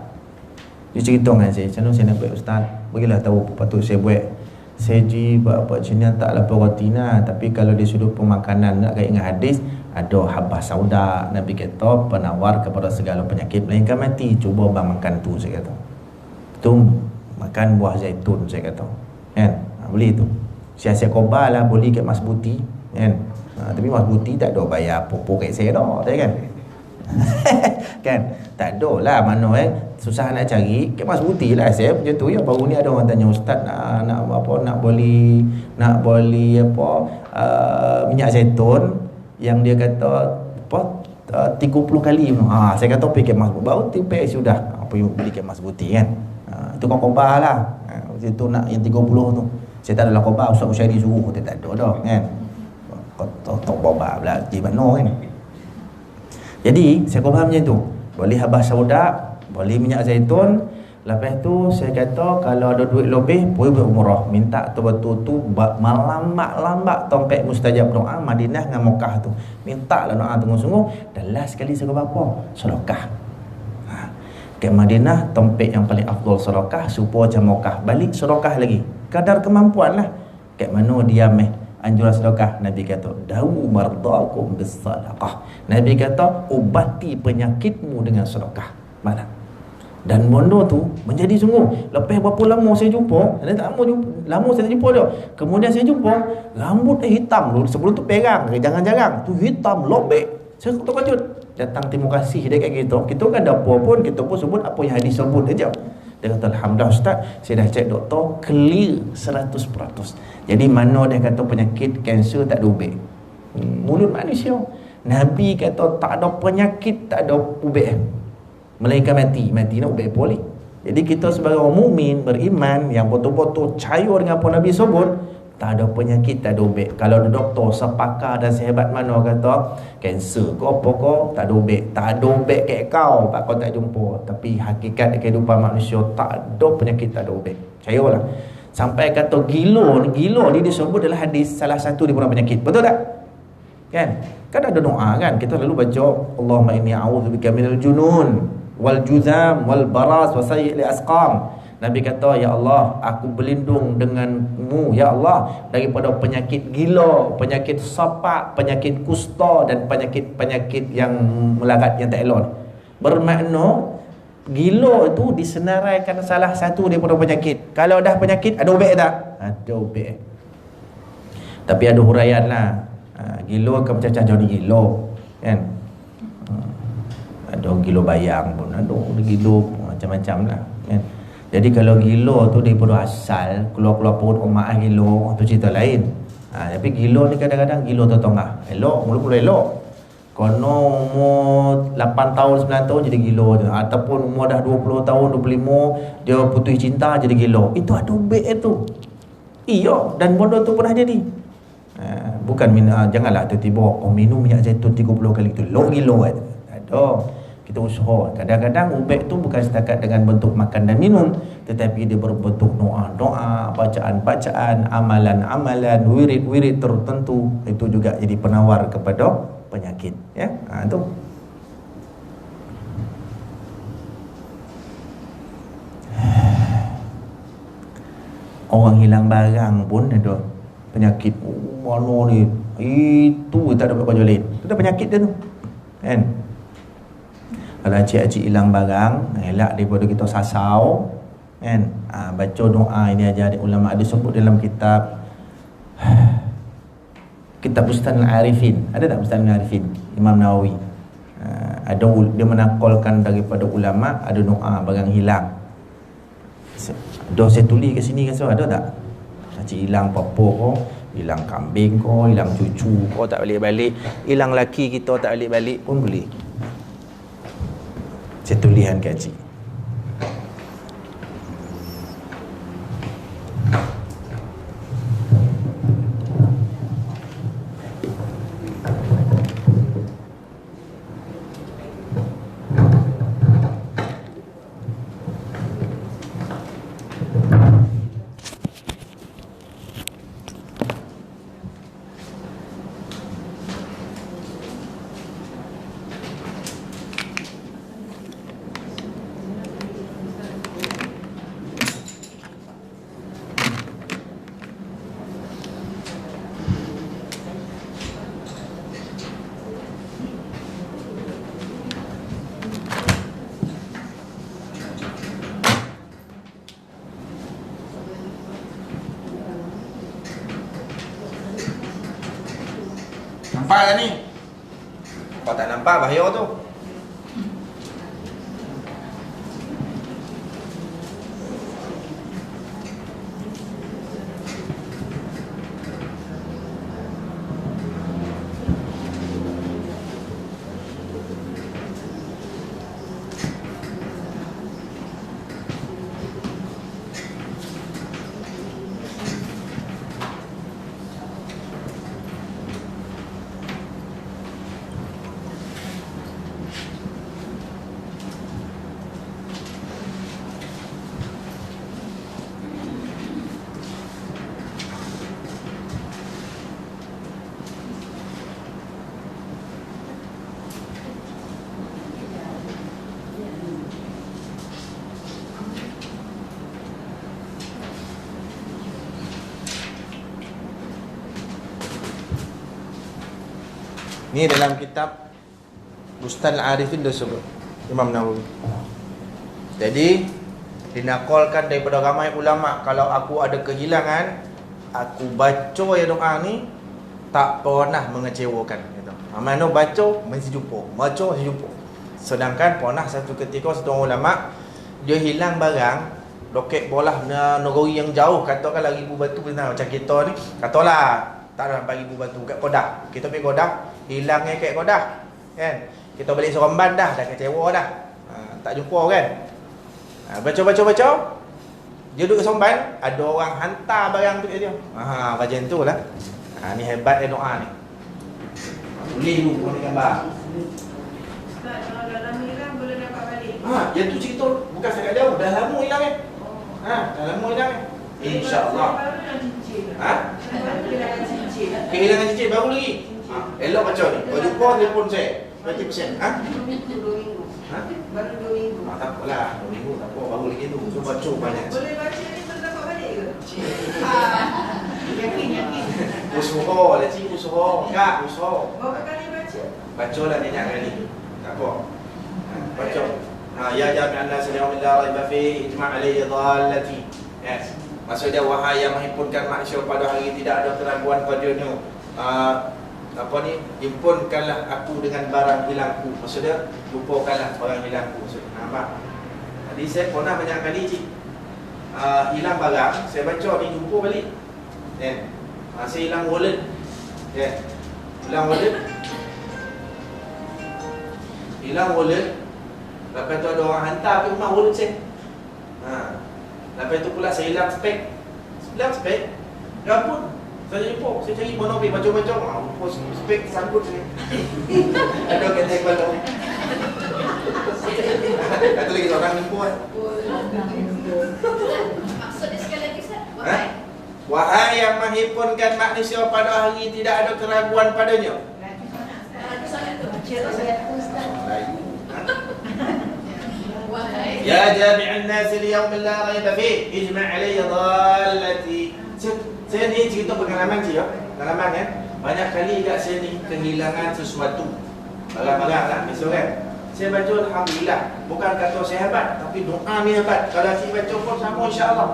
Dia cerita dengan saya, macam mana saya nak buat Ustaz? Bagilah tahu apa patut saya buat. Saya buat macam ni taklah protein lah. Tapi kalau di sudut pemakanan nak kait dengan hadis, ada habah sauda. Nabi kata penawar kepada segala penyakit melainkan mati. Cuba bang makan tu, saya kata. Tu makan buah zaitun, saya kata. Kan? Beli tu. Siasat kobar lah, boleh kat Mas Buti. Kan? Tapi Mas Buti tak ada bayar apa-apa kat saya dah. Kan? Kan? Tak ada lah mana susah nak cari. Kat Mas Buti lah saya macam tu ya. Baru ni ada orang tanya, Ustaz nak apa, nak beli apa minyak zaitun yang dia kata apa 30 kali. Saya kata pergi Mas Buti. Baru tipe sudah apa beli kat Mas Buti kan. Itu kau kobar lah. Itu nak yang 30 tu. Saya tak adalah kobar, Ustaz Ushairi suruh, tak ada dah kan. Tok kobar pula di mana kan. Jadi saya kobar macam tu. Boleh habas sauda, boleh minyak zaitun. Lepas tu saya kata kalau ada duit lebih boleh buat umrah. Minta betul-betul tu lambat tompek mustajab doa Madinah dengan Mekah tu. Minta lah doa sungguh-sungguh. Dan last sekali saya kata apa? Sedekah. Ke Madinah tompek yang paling afdal sedekah, supaya macam Mekah. Balik sedekah lagi. Kadar kemampuan lah. Kat mana diam anjuran sedekah. Nabi kata dawu mardakum bis sadaqah. Nabi kata ubati penyakitmu dengan sedekah. Mana? Dan bondo tu menjadi sungguh. Lepas berapa lama saya jumpa, lama saya tak jumpa dia. Kemudian saya jumpa rambut hitam dulu. Sebelum tu perang, jangan-jangan tu hitam lobek. Saya terkejut. Datang terima kasih dia kat kita. Kita kan ada apa pun, kita pun sebut apa yang hadis sebut aja. Dia kata alhamdulillah Ustaz, saya dah cek doktor clear 100%. Jadi mana dia kata penyakit kanser tak ada ubat. Mulut manusia. Nabi kata tak ada penyakit, tak ada ubat. Melainkan mati nak ubat boleh. Jadi kita sebagai orang mukmin beriman yang betul-betul percaya dengan apa Nabi sebut, tak ada penyakit, tak ada ubat. Kalau ada doktor sepakar dan sehebat mana kata kanser ke apa ke, tak ada ubat. Tak ada ubat kat kau, pak kau tak jumpa. Tapi hakikat kehidupan manusia tak ada penyakit, tak ada ubat. Percayalah. Sampai kata gila ni disebut dalam hadis salah satu daripada penyakit. Betul tak? Kan? Kan ada doa kan? Kita lalu baca Allahumma inni a'udzubika minal junun wal juzam wal baras wa sayyi'il asqam. Nabi kata, ya Allah, aku berlindung denganmu ya Allah daripada penyakit gila, penyakit sapak, penyakit kusta dan penyakit-penyakit yang melarat, yang tak elok. Bermakna gila itu disenaraikan salah satu daripada penyakit. Kalau dah penyakit ada ubat tak? Ada ubat. Tapi ada huraian lah. Gila ke macam-macam jadi gila kan. Ada gila bayang pun, ada gila macam-macam lah kan. Jadi kalau gila tu daripada asal, keluar-keluar perut omak gila, tu cerita lain. Tapi gila ni kadang-kadang gila tengah. Elok, mula-mula elok. Kono umur 8 tahun, 9 tahun jadi gila tu. Ataupun umur dah 20 tahun, 25, dia putus cinta jadi gila. Itu ada baik tu. Iya, dan bodoh tu pernah jadi. Bukan janganlah tiba-tiba minum minyak zaitun 30 kali tu. Lo gila kan. Ada. Kita usaha. Kadang-kadang ubat tu bukan setakat dengan bentuk makan dan minum, tetapi dia berbentuk doa-doa, bacaan-bacaan, amalan-amalan, wirid-wirid tertentu. Itu juga jadi penawar kepada penyakit, ya. Tu. Orang hilang barang pun ada penyakit. Mana ni? Itu tak dapat kau lain. Itu dah penyakit dia tu. Kan? Kalau acik-acik hilang barang, elak daripada kita sasau, kan? Baca doa ini aja ulama ada sebut dalam kitab Bustanul Arifin. Ada tak Bustanul Arifin? Imam Nawawi. Ada dia menakalkan daripada ulama ada doa barang hilang. Dah saya tulis kat sini kan, ada tak? Acik hilang apa-apa ko, hilang kambing ko, hilang cucu ko tak balik-balik, hilang laki kita tak balik-balik pun boleh. Saya tulisan kat cik. Nampak tak ni? Kalau tak nampak bahaya tu. Ni dalam kitab Bustanul Arifin dia sebut Imam Nawawi. Jadi dinakalkan daripada ramai ulama, kalau aku ada kehilangan, aku baca ya doa ni tak pernah mengecewakan gitu. Mana baca mesti jumpa, baca mesti jumpa. Sedangkan pernah satu ketika seorang ulama dia hilang barang, roket bola negeri yang jauh, katakanlah 1000 batu macam kita ni, katalah tak ada 4000 batu kat Kodak. Kita pergi Kodak, hilangnya kat Kodak, kan? Kita balik Seremban dah kecewa dah. Tak jumpa kan? Baca. Dia duduk Seremban, ada orang hantar barang tu kat dia. Macam tu lah. Ni hebat dia doa ni. Boleh dulu ni gambar. Ustaz, kalau dah lama hilang boleh dapat balik. Yang tu cerita bukan sangat jauh, dah lama hilang kan? Dah lama hilang kan? InsyaAllah. Baru dah cincin. Baru kehilangan cincin. Kehilangan cincin baru lagi. Elok baca ni. Kau jumpa telefon saya. 20%. 2 minggu. Baru 2 minggu. Tak apalah, 2 minggu tak apa, baru lagi tu. So baca banyak. Boleh baca ni boleh dapat balik ke? Yakin. Usaha lah cik, usaha. Kak, usaha. Berapa kali baca? Baca lah banyak kali. Tak apa. Baca. Ya jami'an nas al-yawm la raiba fihi ijma' alayhi dhallati. Yes. Maksudnya wahai yang menghimpunkan manusia pada hari tidak ada keraguan padanya. Himpunkanlah aku dengan barang hilangku. Maksudnya lupakanlah barang hilangku. Maksudnya nampak. Tadi saya pernah banyak kali cik hilang barang, saya baca ni jumpa balik. Saya hilang wallet. Hilang wallet. Hilang wallet. Lepas tu ada orang hantar pergi rumah wallet saya. Lepas tu pula saya hilang spek. Hilang spek. Gabut. Saya jumpa, saya cari mana pergi baca-baca. Spek sangkut sini. Ada kata kepala. Satu lagi orang jumpa kan. Maksudnya sekali lagi Ustaz. Wahai yang menghimpunkan manusia pada hari tidak ada keraguan padanya. Ya jami'an nas al-yawm la rayba fi ijma' alayya dhallati. Saya ni cerita pengalaman je ya. Pengalaman kan. Banyak kali kat saya ni kehilangan sesuatu. Barang-barang lah misal kan. Saya baca alhamdulillah. Bukan kata saya hebat, tapi doa ni hebat. Kalau saya baca pun sama insya-Allah.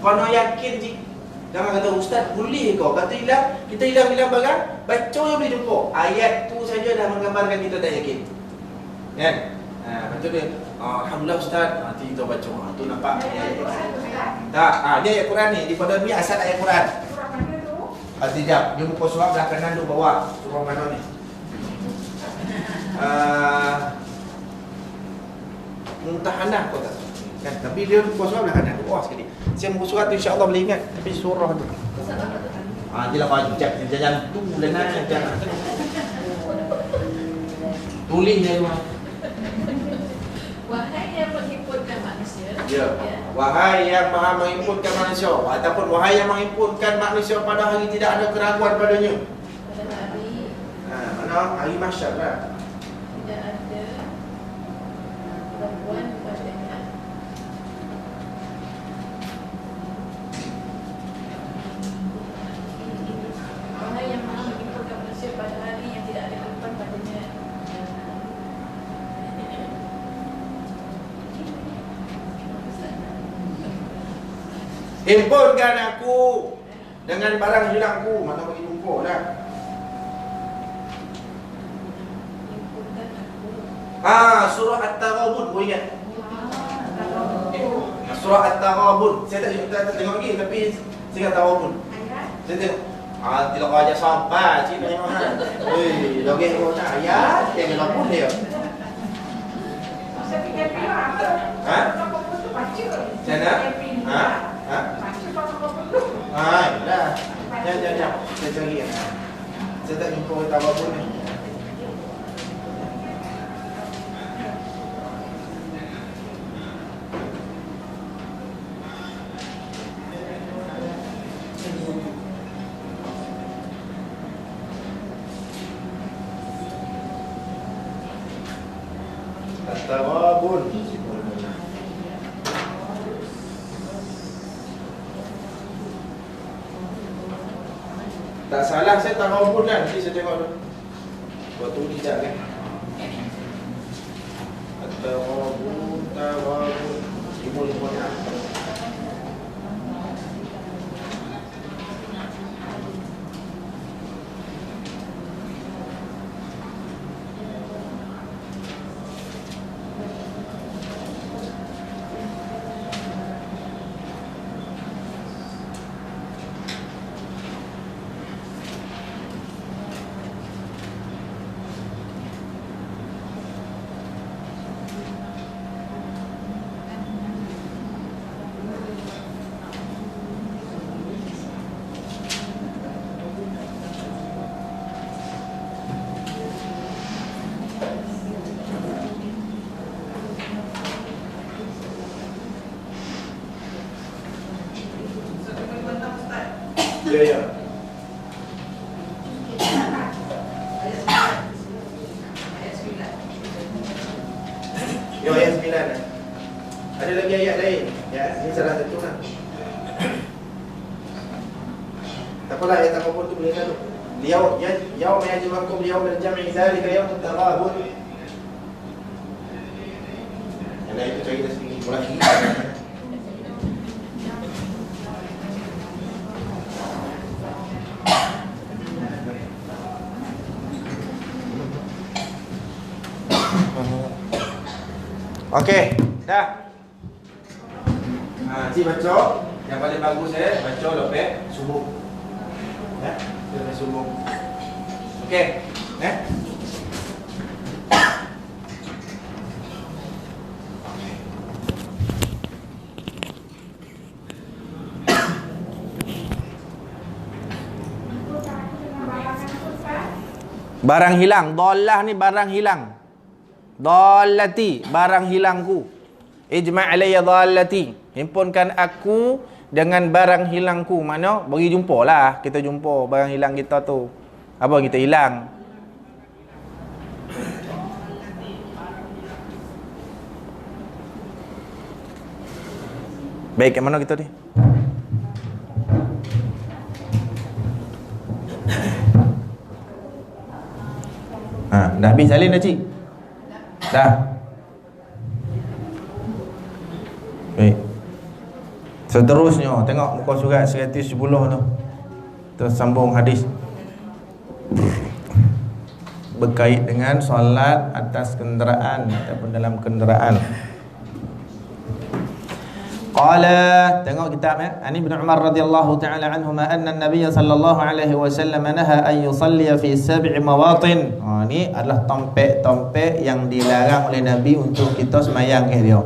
Kalau yakin je. Jangan kata ustaz boleh kau kata hilang, kita hilang barang, baca je boleh jumpa. Ayat tu saja dah menggambarkan kita tak yakin. Kan? Betul dia. Alhamdulillah ustaz, nanti kita baca. Tu nampak ayat. Tak, ni ayat Quran ni, di pada ni asal ayat Quran. Surah mana tu? Sekejap, dia muka surat belah kanan tu bawah. Surah mana ni? Mumtahanah kau tak? Kan? Tapi dia muka surat belah kanan tu bawah sekali. Saya muka surat tu insya-Allah boleh ingat. Tapi surah tu. Jelah baju jap jangan tu lena jangan. Tulis dia tu. Wahai yang menghimpunkan manusia. Ya. Wahai yang Maha menghimpunkan manusia ataupun wahai yang menghimpunkan manusia pada hari tidak ada keraguan padanya. Pada hari Mana hari mahsyar lah. tidak ada keraguan padanya. Wahai yang Maha menghimpunkan manusia pada hari yang tidak ada keraguan padanya. Himpunkan aku dengan barang hilangku. Mana bagi jumpa dah. Himpunkan aku. Surah At-Taghabun, boleh ingat? Surah At-Taghabun. Saya tak tengok lagi tapi saya ingat Taghabun. Saya tengok. Tidak aja sampai cik tengok ha. Oi, logik kau tak ayat yang lapun dia. Saya fikir apa? Ha? Baca. Sana? Ha? Ha? Baca apa tu? Dah. Jangan. Saya cari. Saya tak jumpa Taghabun ni. At-Taghabun. Tak salah saya Taghabun kan. Nanti saya tengok dulu. Buat tu tidak kan. Taghabun. Ibu-ibunya. Ya. Ya, ayat 9. Ada lagi ayat lain. Ya, ini salah satu lah. Tak apalah, ayat apapun tu boleh satu. Yaum yajma'ukum liyaumil jam'i dzalika yaumut taghabun. Yang lain tu cari dah sendiri. Mulai lagi. Okey, dah. Cik baca. Yang paling bagus baca lepas subuh. Ya, lepas subuh. Okey. Barang hilang. Dhalah ni barang hilang. Dhalati, barang hilangku. Ijma' alayya dhalati. Himpunkan aku dengan barang hilangku. Mana? Bagi jumpa lah. Kita jumpa barang hilang kita tu. Apa kita hilang? Baik, ke mana kita ni? Dah habis salin dah, cik? Dah. Baik. Seterusnya, tengok muka surat 110 tu. Terus sambung hadis. Berkait dengan solat atas kenderaan ataupun dalam kenderaan. Qala, tengok kitab ya. Ani Ibn Umar radhiyallahu ta'ala anhuma anna an-nabiy sallallahu alaihi wasallam naha an yusalli fi sab'i mawatin. Ni adalah tompek-tompek yang dilarang oleh Nabi untuk kita semayang dia.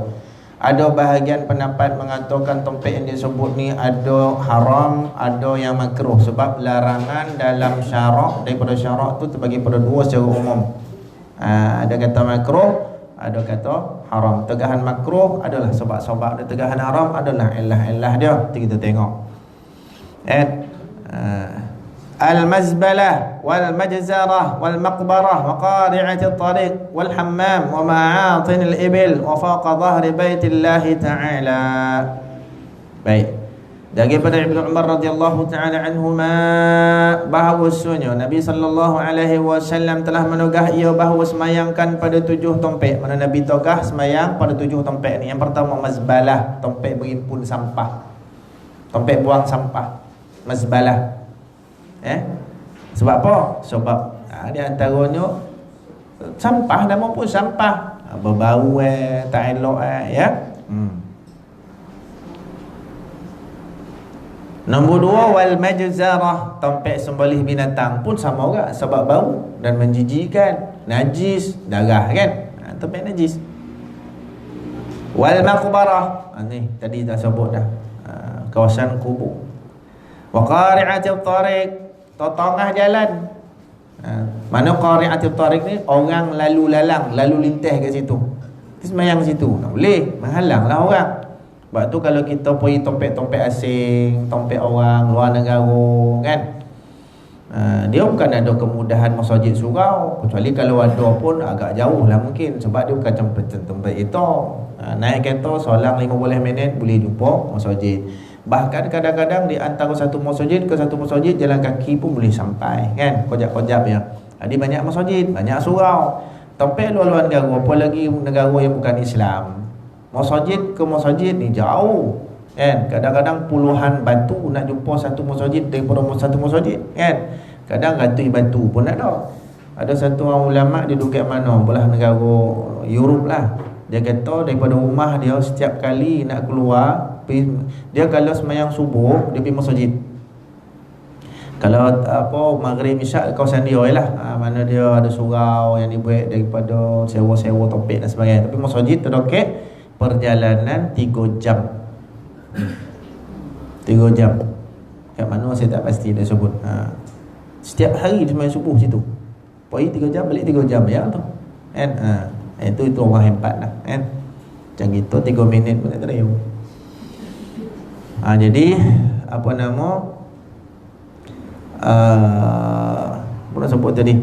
Ada bahagian pendapat mengatakan tompek yang disebut ni ada haram, ada yang makruh sebab larangan dalam syarak daripada syarak tu terbagi pada dua secara umum. Ada kata makruh, ada kata haram. Tegahan makruh adalah sebab-sebab dia, tegahan haram adalah illah-illah dia. Kita tengok. Al-mazbalah wal majzarah wal maqbarah wa qari'ati at-tariq wal hammam wa ma'atin al-ibil wa faqa dhahri baitillahi ta'ala. Baik. Daripada Ibnu Umar radhiyallahu ta'ala anhuma bahawasanya Nabi sallallahu alaihi wasallam telah menugah ia bahawa semayangkan pada 7 tompek. Mana Nabi togah semayang pada 7 tompek ni. Yang pertama mazbalah, tompek berimpun sampah. Tompek buang sampah. Mazbalah. Sebab apa? Sebab di antaranya sampah, nama pun sampah. Berbau tak elok ya. Nombor 2 wal majzarah, tompek sembelih binatang pun sama juga sebab bau dan menjijikkan, najis, darah kan. Tompek najis. Wal maqbarah, ni tadi dah sebut dah. Kawasan kubur. Wa qari'ati at-tariq, tengah jalan. Mana qari'ati at-tariq ni? Orang lalu lalang, lalu lintas kat situ. Kita semayang situ. Tak boleh, menghalanglah orang. Sebab tu kalau kita pergi tompek-tompek asing, tompek orang luar negara kan, dia bukan ada kemudahan masjid surau. Kecuali kalau ada pun agak jauh lah mungkin. Sebab dia bukan tempat itu. Naik kereta solang 15 minit boleh jumpa masjid. Bahkan kadang-kadang di antara satu masjid ke satu masjid jalan kaki pun boleh sampai kan. Kojap-kojap ya. Jadi banyak masjid, banyak surau. Tompek luar-luar negara, apalagi negara yang bukan Islam, masjid ke masjid ni jauh kan. Kadang-kadang puluhan batu nak jumpa satu masjid daripada satu masjid kan. Kadang ratus batu pun ada. Ada satu orang ulama dia duduk kat mana, belah negara Europe lah. Dia kata daripada rumah dia setiap kali nak keluar, dia kalau semayang subuh dia pergi masjid. Kalau maghrib isyak kawasan dia lah. Mana dia ada surau yang dibuat daripada sewa-sewa tompek dan sebagainya. Tapi masjid terdekat perjalanan 3 jam. 3 jam. Kat mana saya tak pasti dia sebut. Setiap hari dia main subuh situ. Pergi 3 jam, balik 3 jam ya tu. Kan? Itu orang hebat lah kan. Macam gitu 3 minit pun tak ada. Jadi apa nama apa nak sebut tadi?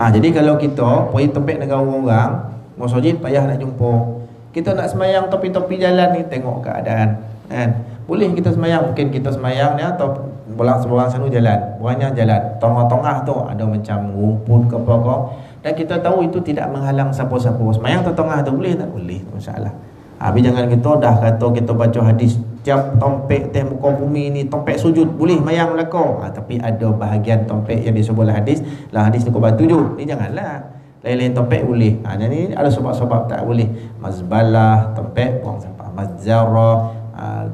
Jadi kalau kita pergi tempat negara orang, masjid payah nak jumpa. Kita nak semayang tepi-tepi jalan ni, tengok keadaan kan. Boleh kita semayang, mungkin kita semayang ni atau sebelah sana jalan, banyak jalan. Tengah-tengah tu ada macam rumput ke apa-apa. Dan kita tahu itu tidak menghalang siapa-siapa. Semayang tengah tu boleh tak? Boleh, masalah. Tapi jangan kita dah kata kita baca hadis tiap tompek teh muka bumi ni tompek sujud boleh mayang belaka. Tapi ada bahagian tompek yang disebut hadis, lah hadis ni kau batu tu. Ni janganlah. Lain-lain topik boleh. Jadi ada sebab-sebab tak boleh. Mazbalah, topik buang sampah. Mazjarah,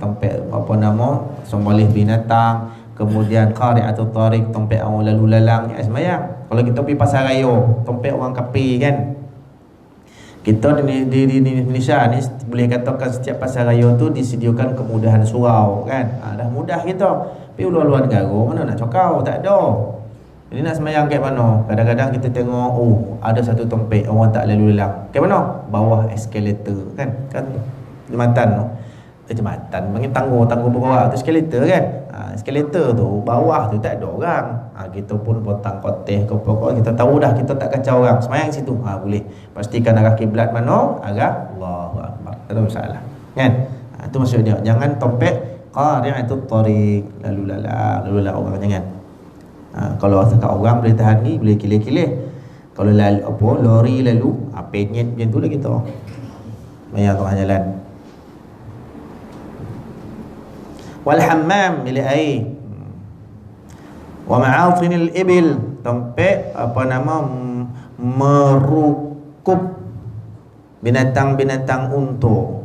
topik apa nama, semboleh binatang. Kemudian qari'atut tariq, topik orang lalu lalang sembahyang. Kalau kita pergi pasar raya, topik orang kapi kan. Kita di Indonesia ni boleh katakan setiap pasar raya tu disediakan kemudahan surau kan. Dah mudah kita. Tapi luar-luar negara mana nak cakau, tak ada. Jadi nak sembahyang kat mana? Kadang-kadang kita tengok ada satu tempat orang tak lalu lalang. Kat mana? Bawah eskalator kan. Kan jembatan tu. Jembatan panggil tangga bergerak tu eskalator kan. Eskalator tu bawah tu tak ada orang. Kita pun potang koteh ke pokok, kita tahu dah kita tak kacau orang. Sembahyang situ. Boleh. Pastikan arah kiblat mana? Arah Allahu Akbar. Tak ada masalah. Kan? Itu maksud dia. Jangan topek qari'atut tariq, lalu lalang orang jangan. Kalau sekat orang boleh tahan ni, boleh kilih-kilih. Kalau lori lalu, penyet macam tu lah kita. Bayar tengah jalan. Wal hammam, bilik air. Wa ma'atinil ibil, tempat merukup binatang-binatang unta.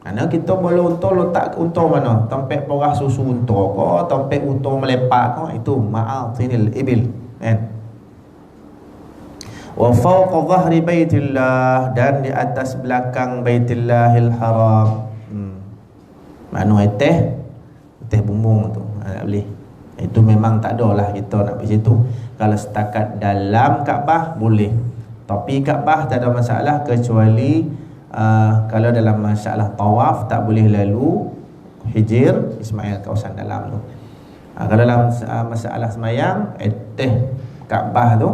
Kerana kita boleh unta letak unta mana? Tempat porah susu unta ke, tempat unta melepak ke, itu ma'atinil ibil kan. Wa fawqa dhahri baitillah, dan di atas belakang baitillahil haram. Mana teh bumbung tu tak boleh. Itu memang tak ada lah kita nak pergi situ. Kalau setakat dalam Kaabah boleh, tapi Kaabah tak ada masalah, kecuali kalau dalam masalah tawaf tak boleh lalu Hijir Ismail kawasan dalam tu. Kalau dalam masalah semayang Kaabah tu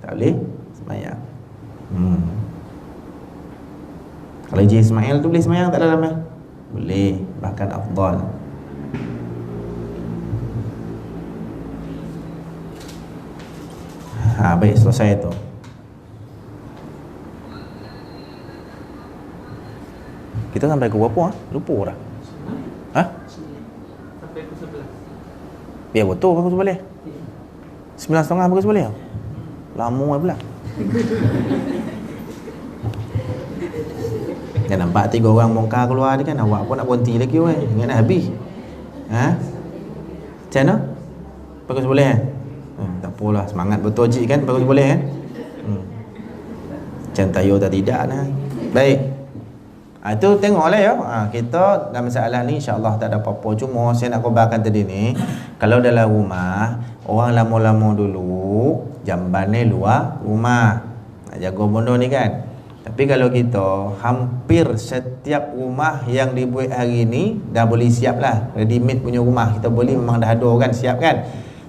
tak boleh semayang. Kalau Hijir Ismail tu boleh semayang tak dalam boleh, bahkan afdal. Baik, selesai tu. Kita sampai ke berapa? Lupa dah. Sampai ke 11. Biar betul bagus boleh. 9.30 bagus boleh. Lama pula. Kan nampak 3 orang bongkar keluar ni kan, awak pun nak berhenti lagi weh. Ingat dah habis. Macam mana? Bagus boleh tak apalah, semangat betul cik kan, bagus boleh Macam tayo tak tidak nah. Baik. Itu tengoklah ya. Kita dalam masalah ni insya-Allah tak ada apa-apa. Cuma saya nak khabarkan tadi ni, kalau dalam rumah orang lama-lama dulu jamban ni luar rumah. Nak jaga benda ni kan. Tapi kalau kita hampir setiap rumah yang dibuat hari ni dah boleh siap lah. Ready made punya rumah kita boleh, memang dah ada kan, siap kan.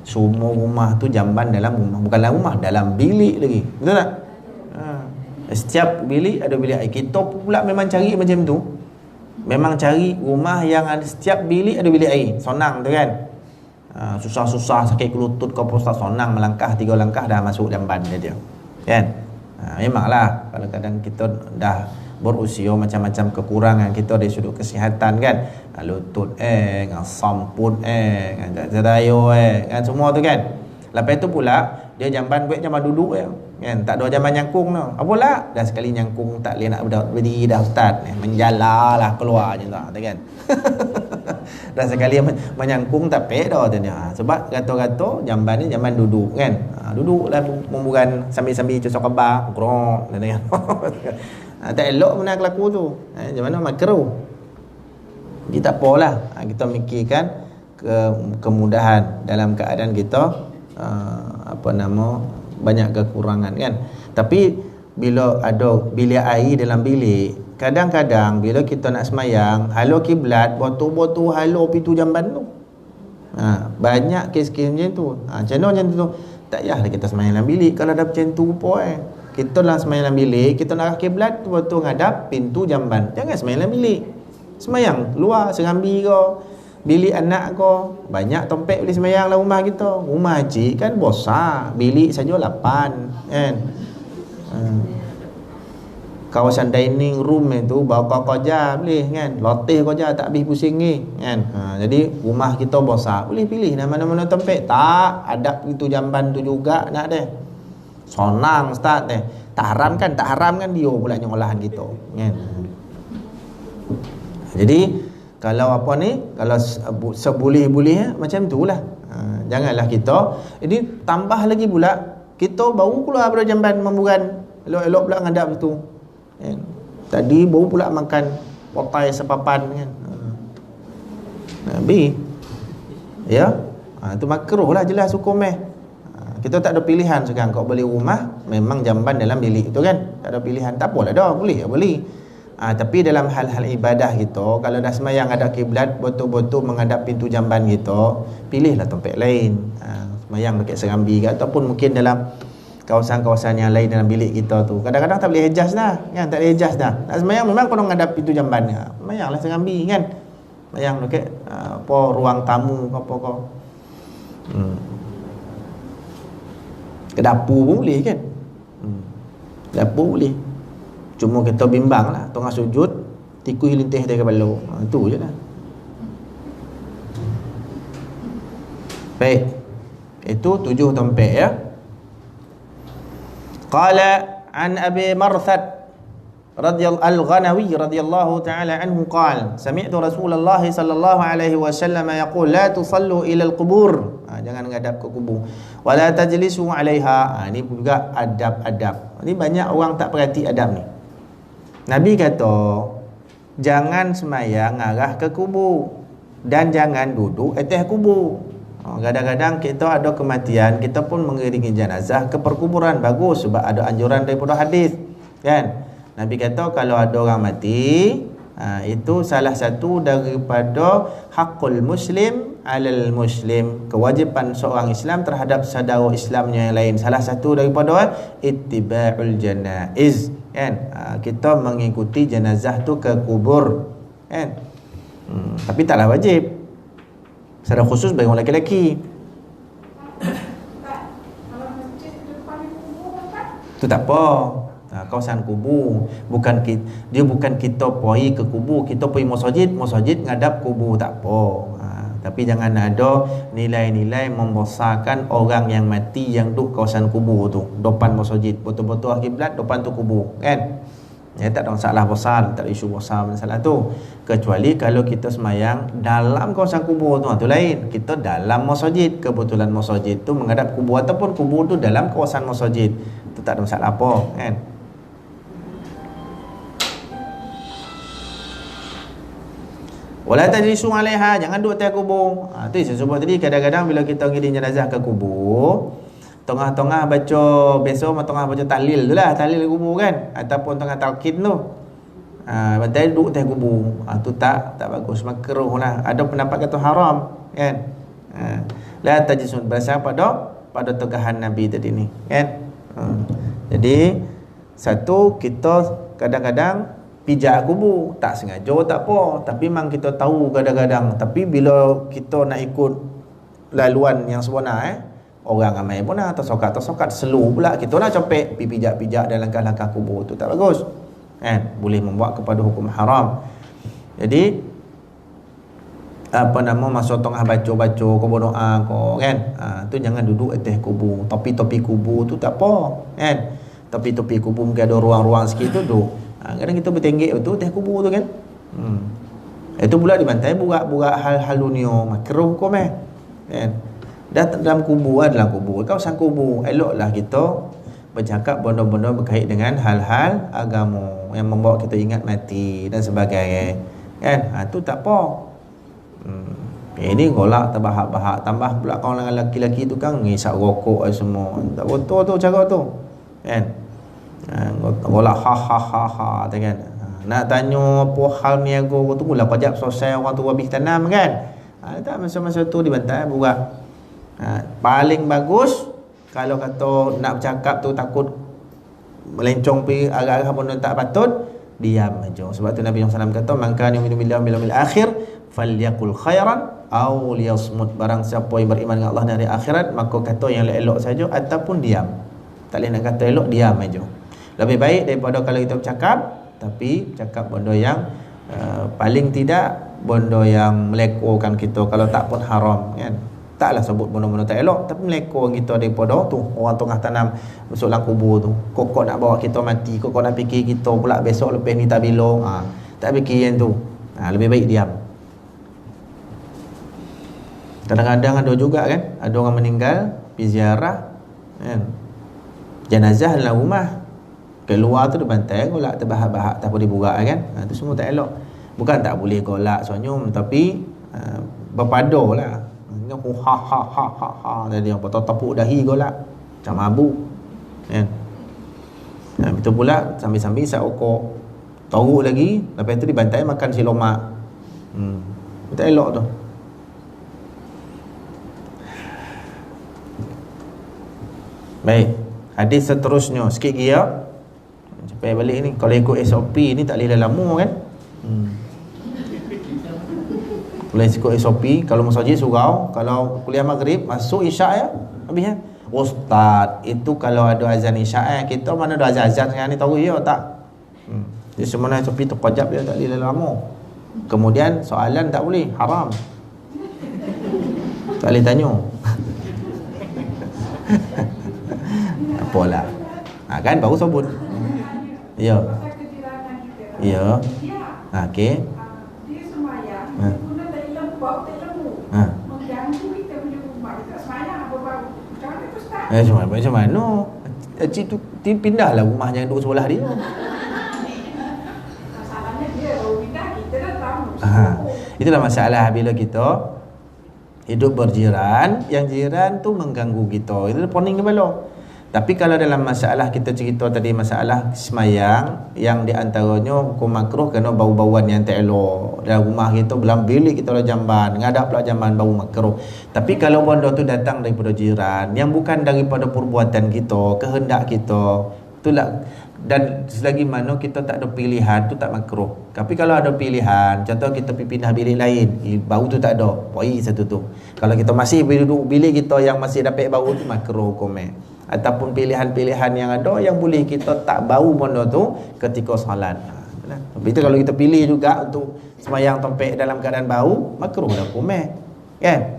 Semua rumah tu jamban dalam rumah, bukan dalam rumah, dalam bilik lagi. Betul tak? Setiap bilik ada bilik air. Kita pula memang cari macam tu. Memang cari rumah yang ada setiap bilik ada bilik air. Sonang tu kan. Susah-susah sakit kelutut ke apa, sonang melangkah 3 langkah dah masuk jamban dia. Kan? Memanglah kadang-kadang kita dah berusia macam-macam kekurangan kita dari sudut kesihatan kan. Lutut ngasam pun jadayo kan, semua tu kan. Lepas tu pula dia jamban buat jamban duduk kan, tak ada jamban nyangkung tu. Apalah dah sekali nyangkung tak boleh nak berdiri dah ustaz, menjalalah keluar je tak kan. Dah sekali menyangkung tak pek dah tu dia. Sebab kata-kata jamban ni jamban duduk kan. Duduklah memburan sambil-sambil cucuk khabar grok kan. Tak elok benda kelaku tu. Macam mana makruh. Jadi tak apalah, kita mikirkan kemudahan dalam keadaan kita banyak kekurangan kan. Tapi bila ada bilik air dalam bilik, kadang-kadang bila kita nak semayang halau kiblat, botol-botol halau pintu jamban tu. Banyak kes-kes macam tu. Macam mana macam tu? Tak payahlah kita semayang dalam bilik kalau ada macam tu pun kita dalam semayang dalam bilik, kita nak arah kiblat betul ngadap pintu jamban. Jangan semayang dalam bilik. Semayang luar serambi ke, bilik anak ke. Banyak tempat boleh semayang dalam rumah kita. Rumah haji kan besar, bilik saja 8 kan. Kawasan dining room itu bawa koja boleh kan. Lotih koja tak habis pusing ni kan. Jadi rumah kita besar, boleh pilih mana-mana tempat. Tak adap itu jamban tu juga nak ada. Sonang ustaz tak haram kan dia pula yang olahan kita kan. Jadi kalau apa ni, kalau seboleh-boleh macam itulah. Janganlah kita. Jadi tambah lagi pula kita baru keluar pada jamban memburan, elok-elok pula ngadap itu kan. Tadi baru pula makan potai sepapan kan. Nabi ya, itu makruh lah, jelas hukum kita tak ada pilihan sekarang. Kau beli rumah memang jamban dalam bilik itu kan, tak ada pilihan, tak apalah dah, boleh beli. Tapi dalam hal-hal ibadah kita, kalau dah semayang ada kiblat, betul-betul menghadap pintu jamban kita, pilihlah tempat lain. Semayang dekat serambi ke, ataupun mungkin dalam kawasan-kawasan yang lain dalam bilik kita tu. Kadang-kadang tak boleh hijaz dah kan, tak boleh hijaz dah. Nak semayang memang kau menghadap pintu jamban. Semayanglah serambi kan, semayang dekat apa ruang tamu apa kau. Ke dapur pun boleh kan. Dapur boleh. Cuma kita bimbang lah, tengah sujud tikus lintih dari kepala. Itu je lah. Baik, itu 7 tempat ya. Qala an Abi Marthad al-Ghanawi radhiyallahu ta'ala anhu qala sami'tu Rasulullah sallallahu alaihi wasallam yaqul la tusallu ila al-qubur. Jangan menghadap ke kubur. Wala tajlisu 'alaiha. Ini juga adab-adab. Ini banyak orang tak perhati adab ni. Nabi kata jangan semayang arah ke kubur dan jangan duduk atas kubur. Kadang-kadang kita ada kematian, kita pun mengiringi jenazah ke perkuburan. Bagus sebab ada anjuran daripada hadis kan. Nabi kata kalau ada orang mati, itu salah satu daripada hakul muslim alal muslim, kewajipan seorang Islam terhadap saudara Islamnya yang lain. Salah satu daripada ittiba'ul janaiz kan. Kita mengikuti jenazah tu ke kubur kan. Tapi taklah wajib. Secara khusus bagi orang lelaki. Tu tak apa. Kawasan kubur dia bukan kita pergi ke kubur, kita pergi masjid ngadap kubur, tak apa. Tapi jangan ada nilai-nilai membesarkan orang yang mati yang duduk kawasan kubur tu, depan masjid, betul-betul kiblat depan tu kubur kan. Tak ada masalah besar, tak ada isu besar masalah tu. Kecuali kalau kita semayang dalam kawasan kubur tu, tu lain. Kita dalam masjid, kebetulan masjid tu menghadap kubur, ataupun kubur tu dalam kawasan masjid, tu tak ada masalah apa kan. Wala tajlisu 'alaiha, jangan duduk atas kubur. Tu saya sebut tadi, kadang-kadang bila kita ngiring jenazah ke kubur, tengah-tengah baca, biasa tengah baca tahlil tu lah, tahlil kubur kan, ataupun tengah talqin tu, bantai duduk atas kubur. Tu tak bagus, makruh lah. Ada pendapat kata haram kan. La tajlisu, berasal pada tegahan Nabi tadi ni kan. Jadi satu, kita kadang-kadang pijak kubur, tak sengaja tak apa, tapi memang kita tahu kadang-kadang. Tapi bila kita nak ikut laluan yang sebenar, orang ramai pun tersokat selu pula, kita nak capek pijak-pijak dan langkah-langkah kubur tu, tak bagus kan, boleh membawa kepada hukum haram. Jadi masa tengah baca-baca kau berdoa kau kan, tu jangan duduk atas kubur. Topi-topi kubur tu tak apa kan. Topi-topi kubur mungkin ada ruang-ruang sikit tu duduk. Kadang kita bertenggek betul atas kubur tu kan. Itu pula dibantai burak-burak hal-hal dunia, makruh hukum kan. Dalam kubur, dalam kubur, kawasan kubur, eloklah kita bercakap benda-benda berkait dengan hal-hal agama yang membawa kita ingat mati dan sebagainya kan. Tu tak apa. Ini golak terbahak-bahak, tambah pula kawan lelaki-lelaki tu kan ngisap rokok semua. Tak betul tu cara tu kan. Golak ha kan. Nak tanya apa hal niaga tu mula pajak sosial orang tu habis tanam kan. Tak masa-masa tu dibantai burak. Paling bagus kalau kata nak bercakap tu takut melencong pergi arah-arah benda tak patut, diam aja. Sebab tu Nabi SAW kata, man kana yu'minu billahi wal yawmil akhir falyaqul khairan aw liyasmut. Barang siapa yang beriman dengan Allah dan hari akhirat, maka kata yang elok saja ataupun diam. Tak boleh nak kata elok, diam aja. Lebih baik daripada kalau kita bercakap, tapi cakap benda yang paling tidak benda yang melekokan kita, kalau tak pun haram kan. Taklah sebut benda-benda tak elok, tapi melekor kita daripada tu orang tengah tanam masuk dalam kubur tu. Kok nak bawa kita mati, kok nak fikir kita pula besok lepas ni tak bilong. Tak fikir yang tu. Lebih baik diam. Kadang-kadang ada juga kan, ada orang meninggal pergi ziarah kan. Jenazah dalam rumah, keluar tu dia bantai golak terbahak-bahak tak boleh burak kan. Tu semua tak elok. Bukan tak boleh golak senyum, tapi berpadalah. Ha tadi apa tepuk dahi golak macam mabuk kan. Betul pula sambil-sambil isap rokok, teruk lagi, lepas tu dibantai makan si lomak. Tak elok tu. Baik, hadis seterusnya sikit lagi ya. Sampai balik ni kalau ikut SOP ni tak boleh lama kan. Boleh ikut SOP. Kalau masjid surau, kalau kuliah maghrib masuk isyak ya, habis ya. Ustaz, itu kalau ada azan isyak kita mana ada azan sekarang ni tahu ya tak? Jadi semua SOP terpajak dia tak boleh lama. Kemudian soalan tak boleh, haram. Tak boleh tanya. Apalah. Kan baru sebut. Ya. Ya. Okey. Dia semayang, guna tak ilmu, bau tak ilmu. Mengganggu kita punya rumah. Dia tak semayang apa bau. Macam mana tu Ustaz? Macam mana? Cik tu pindahlah rumah jangan duduk sebelah dia. Masalahnya dia baru pindah, kita dah tahu. Itulah masalah bila kita hidup berjiran, yang jiran tu mengganggu kita. Itu poning kepala. Tapi kalau dalam masalah kita cerita tadi, masalah semayang yang di antaranya hukum makruh kerana bau-bauan yang tak elok dalam rumah kita, dalam bilik kita ada jamban, ngadap pula jamban, bau makruh. Tapi kalau benda tu datang daripada jiran yang bukan daripada perbuatan kita, kehendak kita, itulah. Dan selagi mana kita tak ada pilihan, tu tak makruh. Tapi kalau ada pilihan, contoh kita pergi pindah bilik lain, bau tu tak ada, poi satu tu. Kalau kita masih duduk bilik kita yang masih dapat bau tu, makruh hukumnya. Ataupun pilihan-pilihan yang ada yang boleh kita tak bau benda tu ketika solat. Tapi itu kalau kita pilih juga untuk semayang tempat dalam keadaan bau, makruh dah hukumnya. Kan?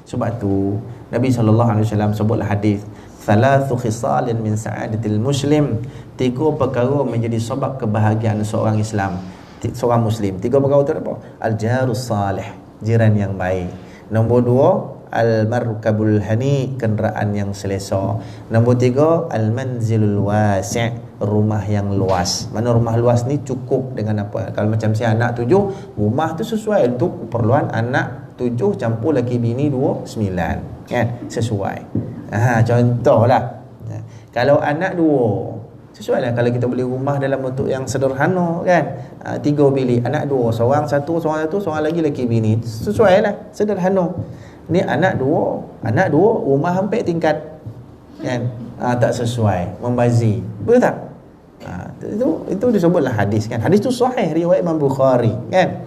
Sebab tu Nabi SAW sebutlah hadis, "Thalathu khisalin min sa'adatil muslim." 3 perkara menjadi sebab kebahagiaan seorang Islam, seorang Muslim. 3 perkara itu apa? Al-jarus salih, jiran yang baik. Nombor 2, al-markabul hani, kenderaan yang selesa. Nombor 3, al-manzilul wasi', rumah yang luas. Mana rumah luas ni cukup dengan apa? Kalau macam saya anak 7, rumah tu sesuai untuk keperluan anak 7 campur laki bini 2, 9 kan? Sesuai. Contohlah. Kalau anak 2, sesuai lah kalau kita beli rumah dalam bentuk yang sederhana kan. 3 bilik, anak 2, seorang satu, seorang lagi laki bini. Sesuai lah, sederhana. Ni anak 2, rumah hampir tingkat kan. Tak sesuai, membazir. Betul tak? Itu disebutlah hadis kan. Hadis tu sahih riwayat Imam Bukhari kan.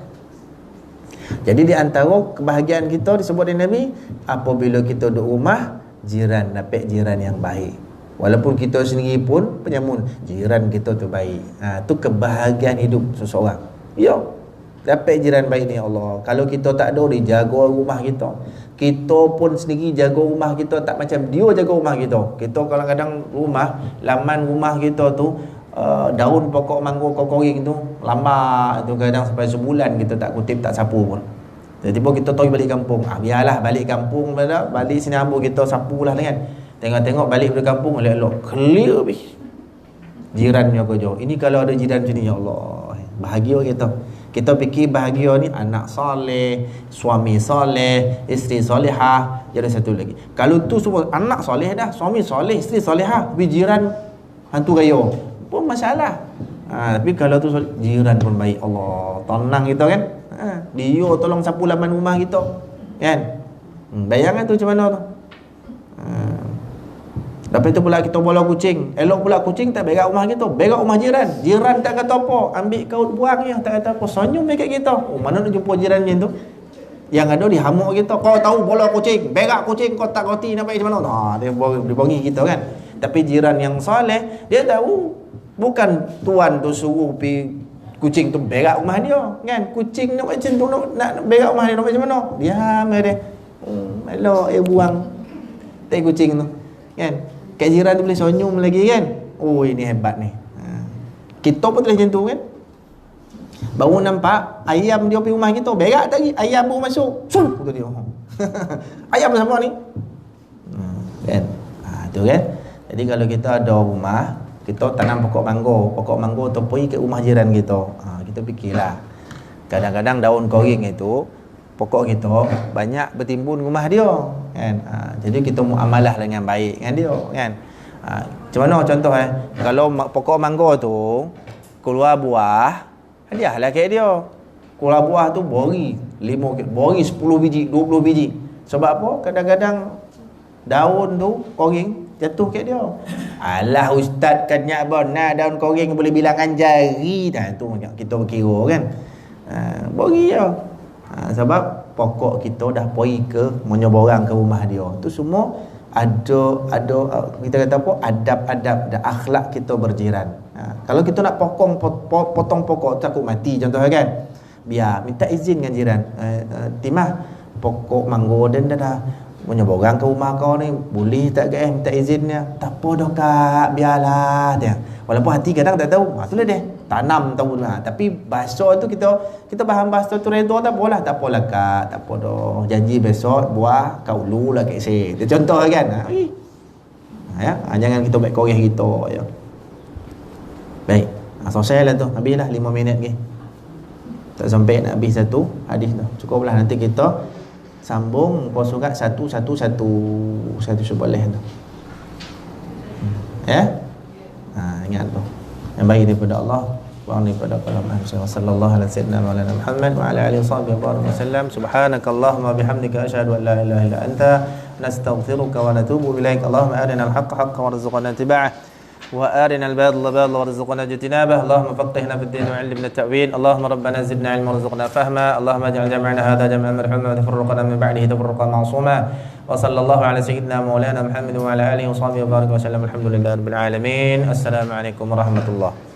Jadi di antara kebahagiaan kita disebut oleh Nabi, apabila kita duduk rumah, jiran, dapat jiran yang baik. Walaupun kita sendiri pun penyamun, jiran kita tu baik. Tu kebahagiaan hidup seseorang. Ya, dapat jiran baik ni Allah. Kalau kita tak ada, dia jaga rumah kita. Kita pun sendiri jaga rumah kita, tak macam dia jaga rumah kita. Kita kadang-kadang rumah, laman rumah kita tu, daun pokok mangga kokoring tu lama tu, kadang sampai sebulan kita tak kutip, tak sapu pun. Tiba-tiba kita tahu balik kampung, biarlah balik kampung, balik sini ambil kita sapulah kan. Tengok-tengok balik dari kampung, elok-elok clear habis. Jirannya kerja. Ini kalau ada jiran macam ni, ya Allah, bahagia kita. Kita fikir bahagia ni anak soleh, suami soleh, isteri solehah. Jadi satu lagi, kalau tu semua anak soleh dah, suami soleh, isteri solehah, tapi jiran hantu raya pun masalah. Tapi kalau tu jiran pun baik, Allah, tenang kita kan. Dia tolong sapu laman rumah kita kan. Bayangkan tu macam mana tu. Lepas tu pula kita bola kucing, elok pula kucing tak berak rumah kita, berak rumah jiran. Jiran tak kata apa, ambil kaut buang je, tak kata apa, senyum dekat kita. Mana nak jumpa jiran macam tu? Yang ada dihamuk kita, kau tahu bola kucing, berak kucing, kau tak roti nak macam mana? Dia bongi kita kan. Tapi jiran yang soleh, dia tahu bukan tuan tu suruh pergi kucing tu berak rumah dia kan. Kucing nak macam tu, nak berak rumah dia nak macam mana? Diam dia. Elok buang tai kucing tu. Kan? Kat jiran tu boleh senyum lagi kan. Oh, ini hebat ni. Kita pun boleh macam tu kan. Baru nampak ayam dia pergi rumah kita, berak tak lagi, ayam baru masuk. Sul tu dia. Ayam siapa ni? Kan? Tu kan. Jadi kalau kita ada rumah, kita tanam pokok mangga tu pergi ke rumah jiran kita. Kita fikirlah. Kadang-kadang daun koring itu pokok kita banyak bertimbun rumah dia kan. Jadi kita muamalah dengan baik dengan dia kan. Macam mana contoh kalau pokok mangga tu keluar buah, hadiahlah kat dia. Keluar buah tu bori 10 biji, 20 biji. Sebab apa? Kadang-kadang daun tu koring jatuh kat dia. Alah ustaz katnya apa? Daun koring boleh bilangan jari dah tu kita berkira kan. Bori je. Sebab pokok kita dah pergi ke menyeberang ke rumah dia. Tu semua ada kita kata apa? Adab-adab dan akhlak kita berjiran. Kalau kita nak potong pokok takut mati contohnya kan. Biar minta izin dengan jiran. Timah pokok mangga dan dah menyeberang ke rumah kau ni, boleh tak ke minta izinnya? Tak apa dah kak, biarlah dia. Walaupun hati kadang tak tahu. Itulah dia. Tanam tahu lah. Tapi bahasa tu kita faham bahasa tu redha tak apalah. Tak apalah kak, tak apa dah. Janji besok buah kau lu lah kat saya. Itu contoh kan. Ya, jangan kita baik koreh kita ya. Baik. Selesai lah tu. Habislah 5 minit lagi. Tak sampai nak habis satu hadis tu. Cukuplah nanti kita sambung muka surat 111 boleh tu. Ya? Ingat tu. Yang baik daripada Allah, buang daripada kalam manusia. Sallallahu alaihi wasallam wa ala Muhammad wa ala alihi wasallam. Subhanakallahumma bihamdika asyhadu an la ilaha illa anta nastaghfiruka wa natubu ilaik. Allahumma arina al-haqqa haqqan warzuqna ittiba'ah وآرنا الباطل باطلا وارزقنا اجتنابه اللهم فقهنا في الدين وعلمنا التأويل اللهم ربنا زدنا علما وارزقنا فهما اللهم اجعل جمعنا هذا جمعا مرحوما وتفرقنا من بعده تفرقا معصوما وصلى الله على سيدنا مولانا محمد وعلى آله وصحبه وبارك وسلم الحمد لله رب العالمين السلام عليكم ورحمة الله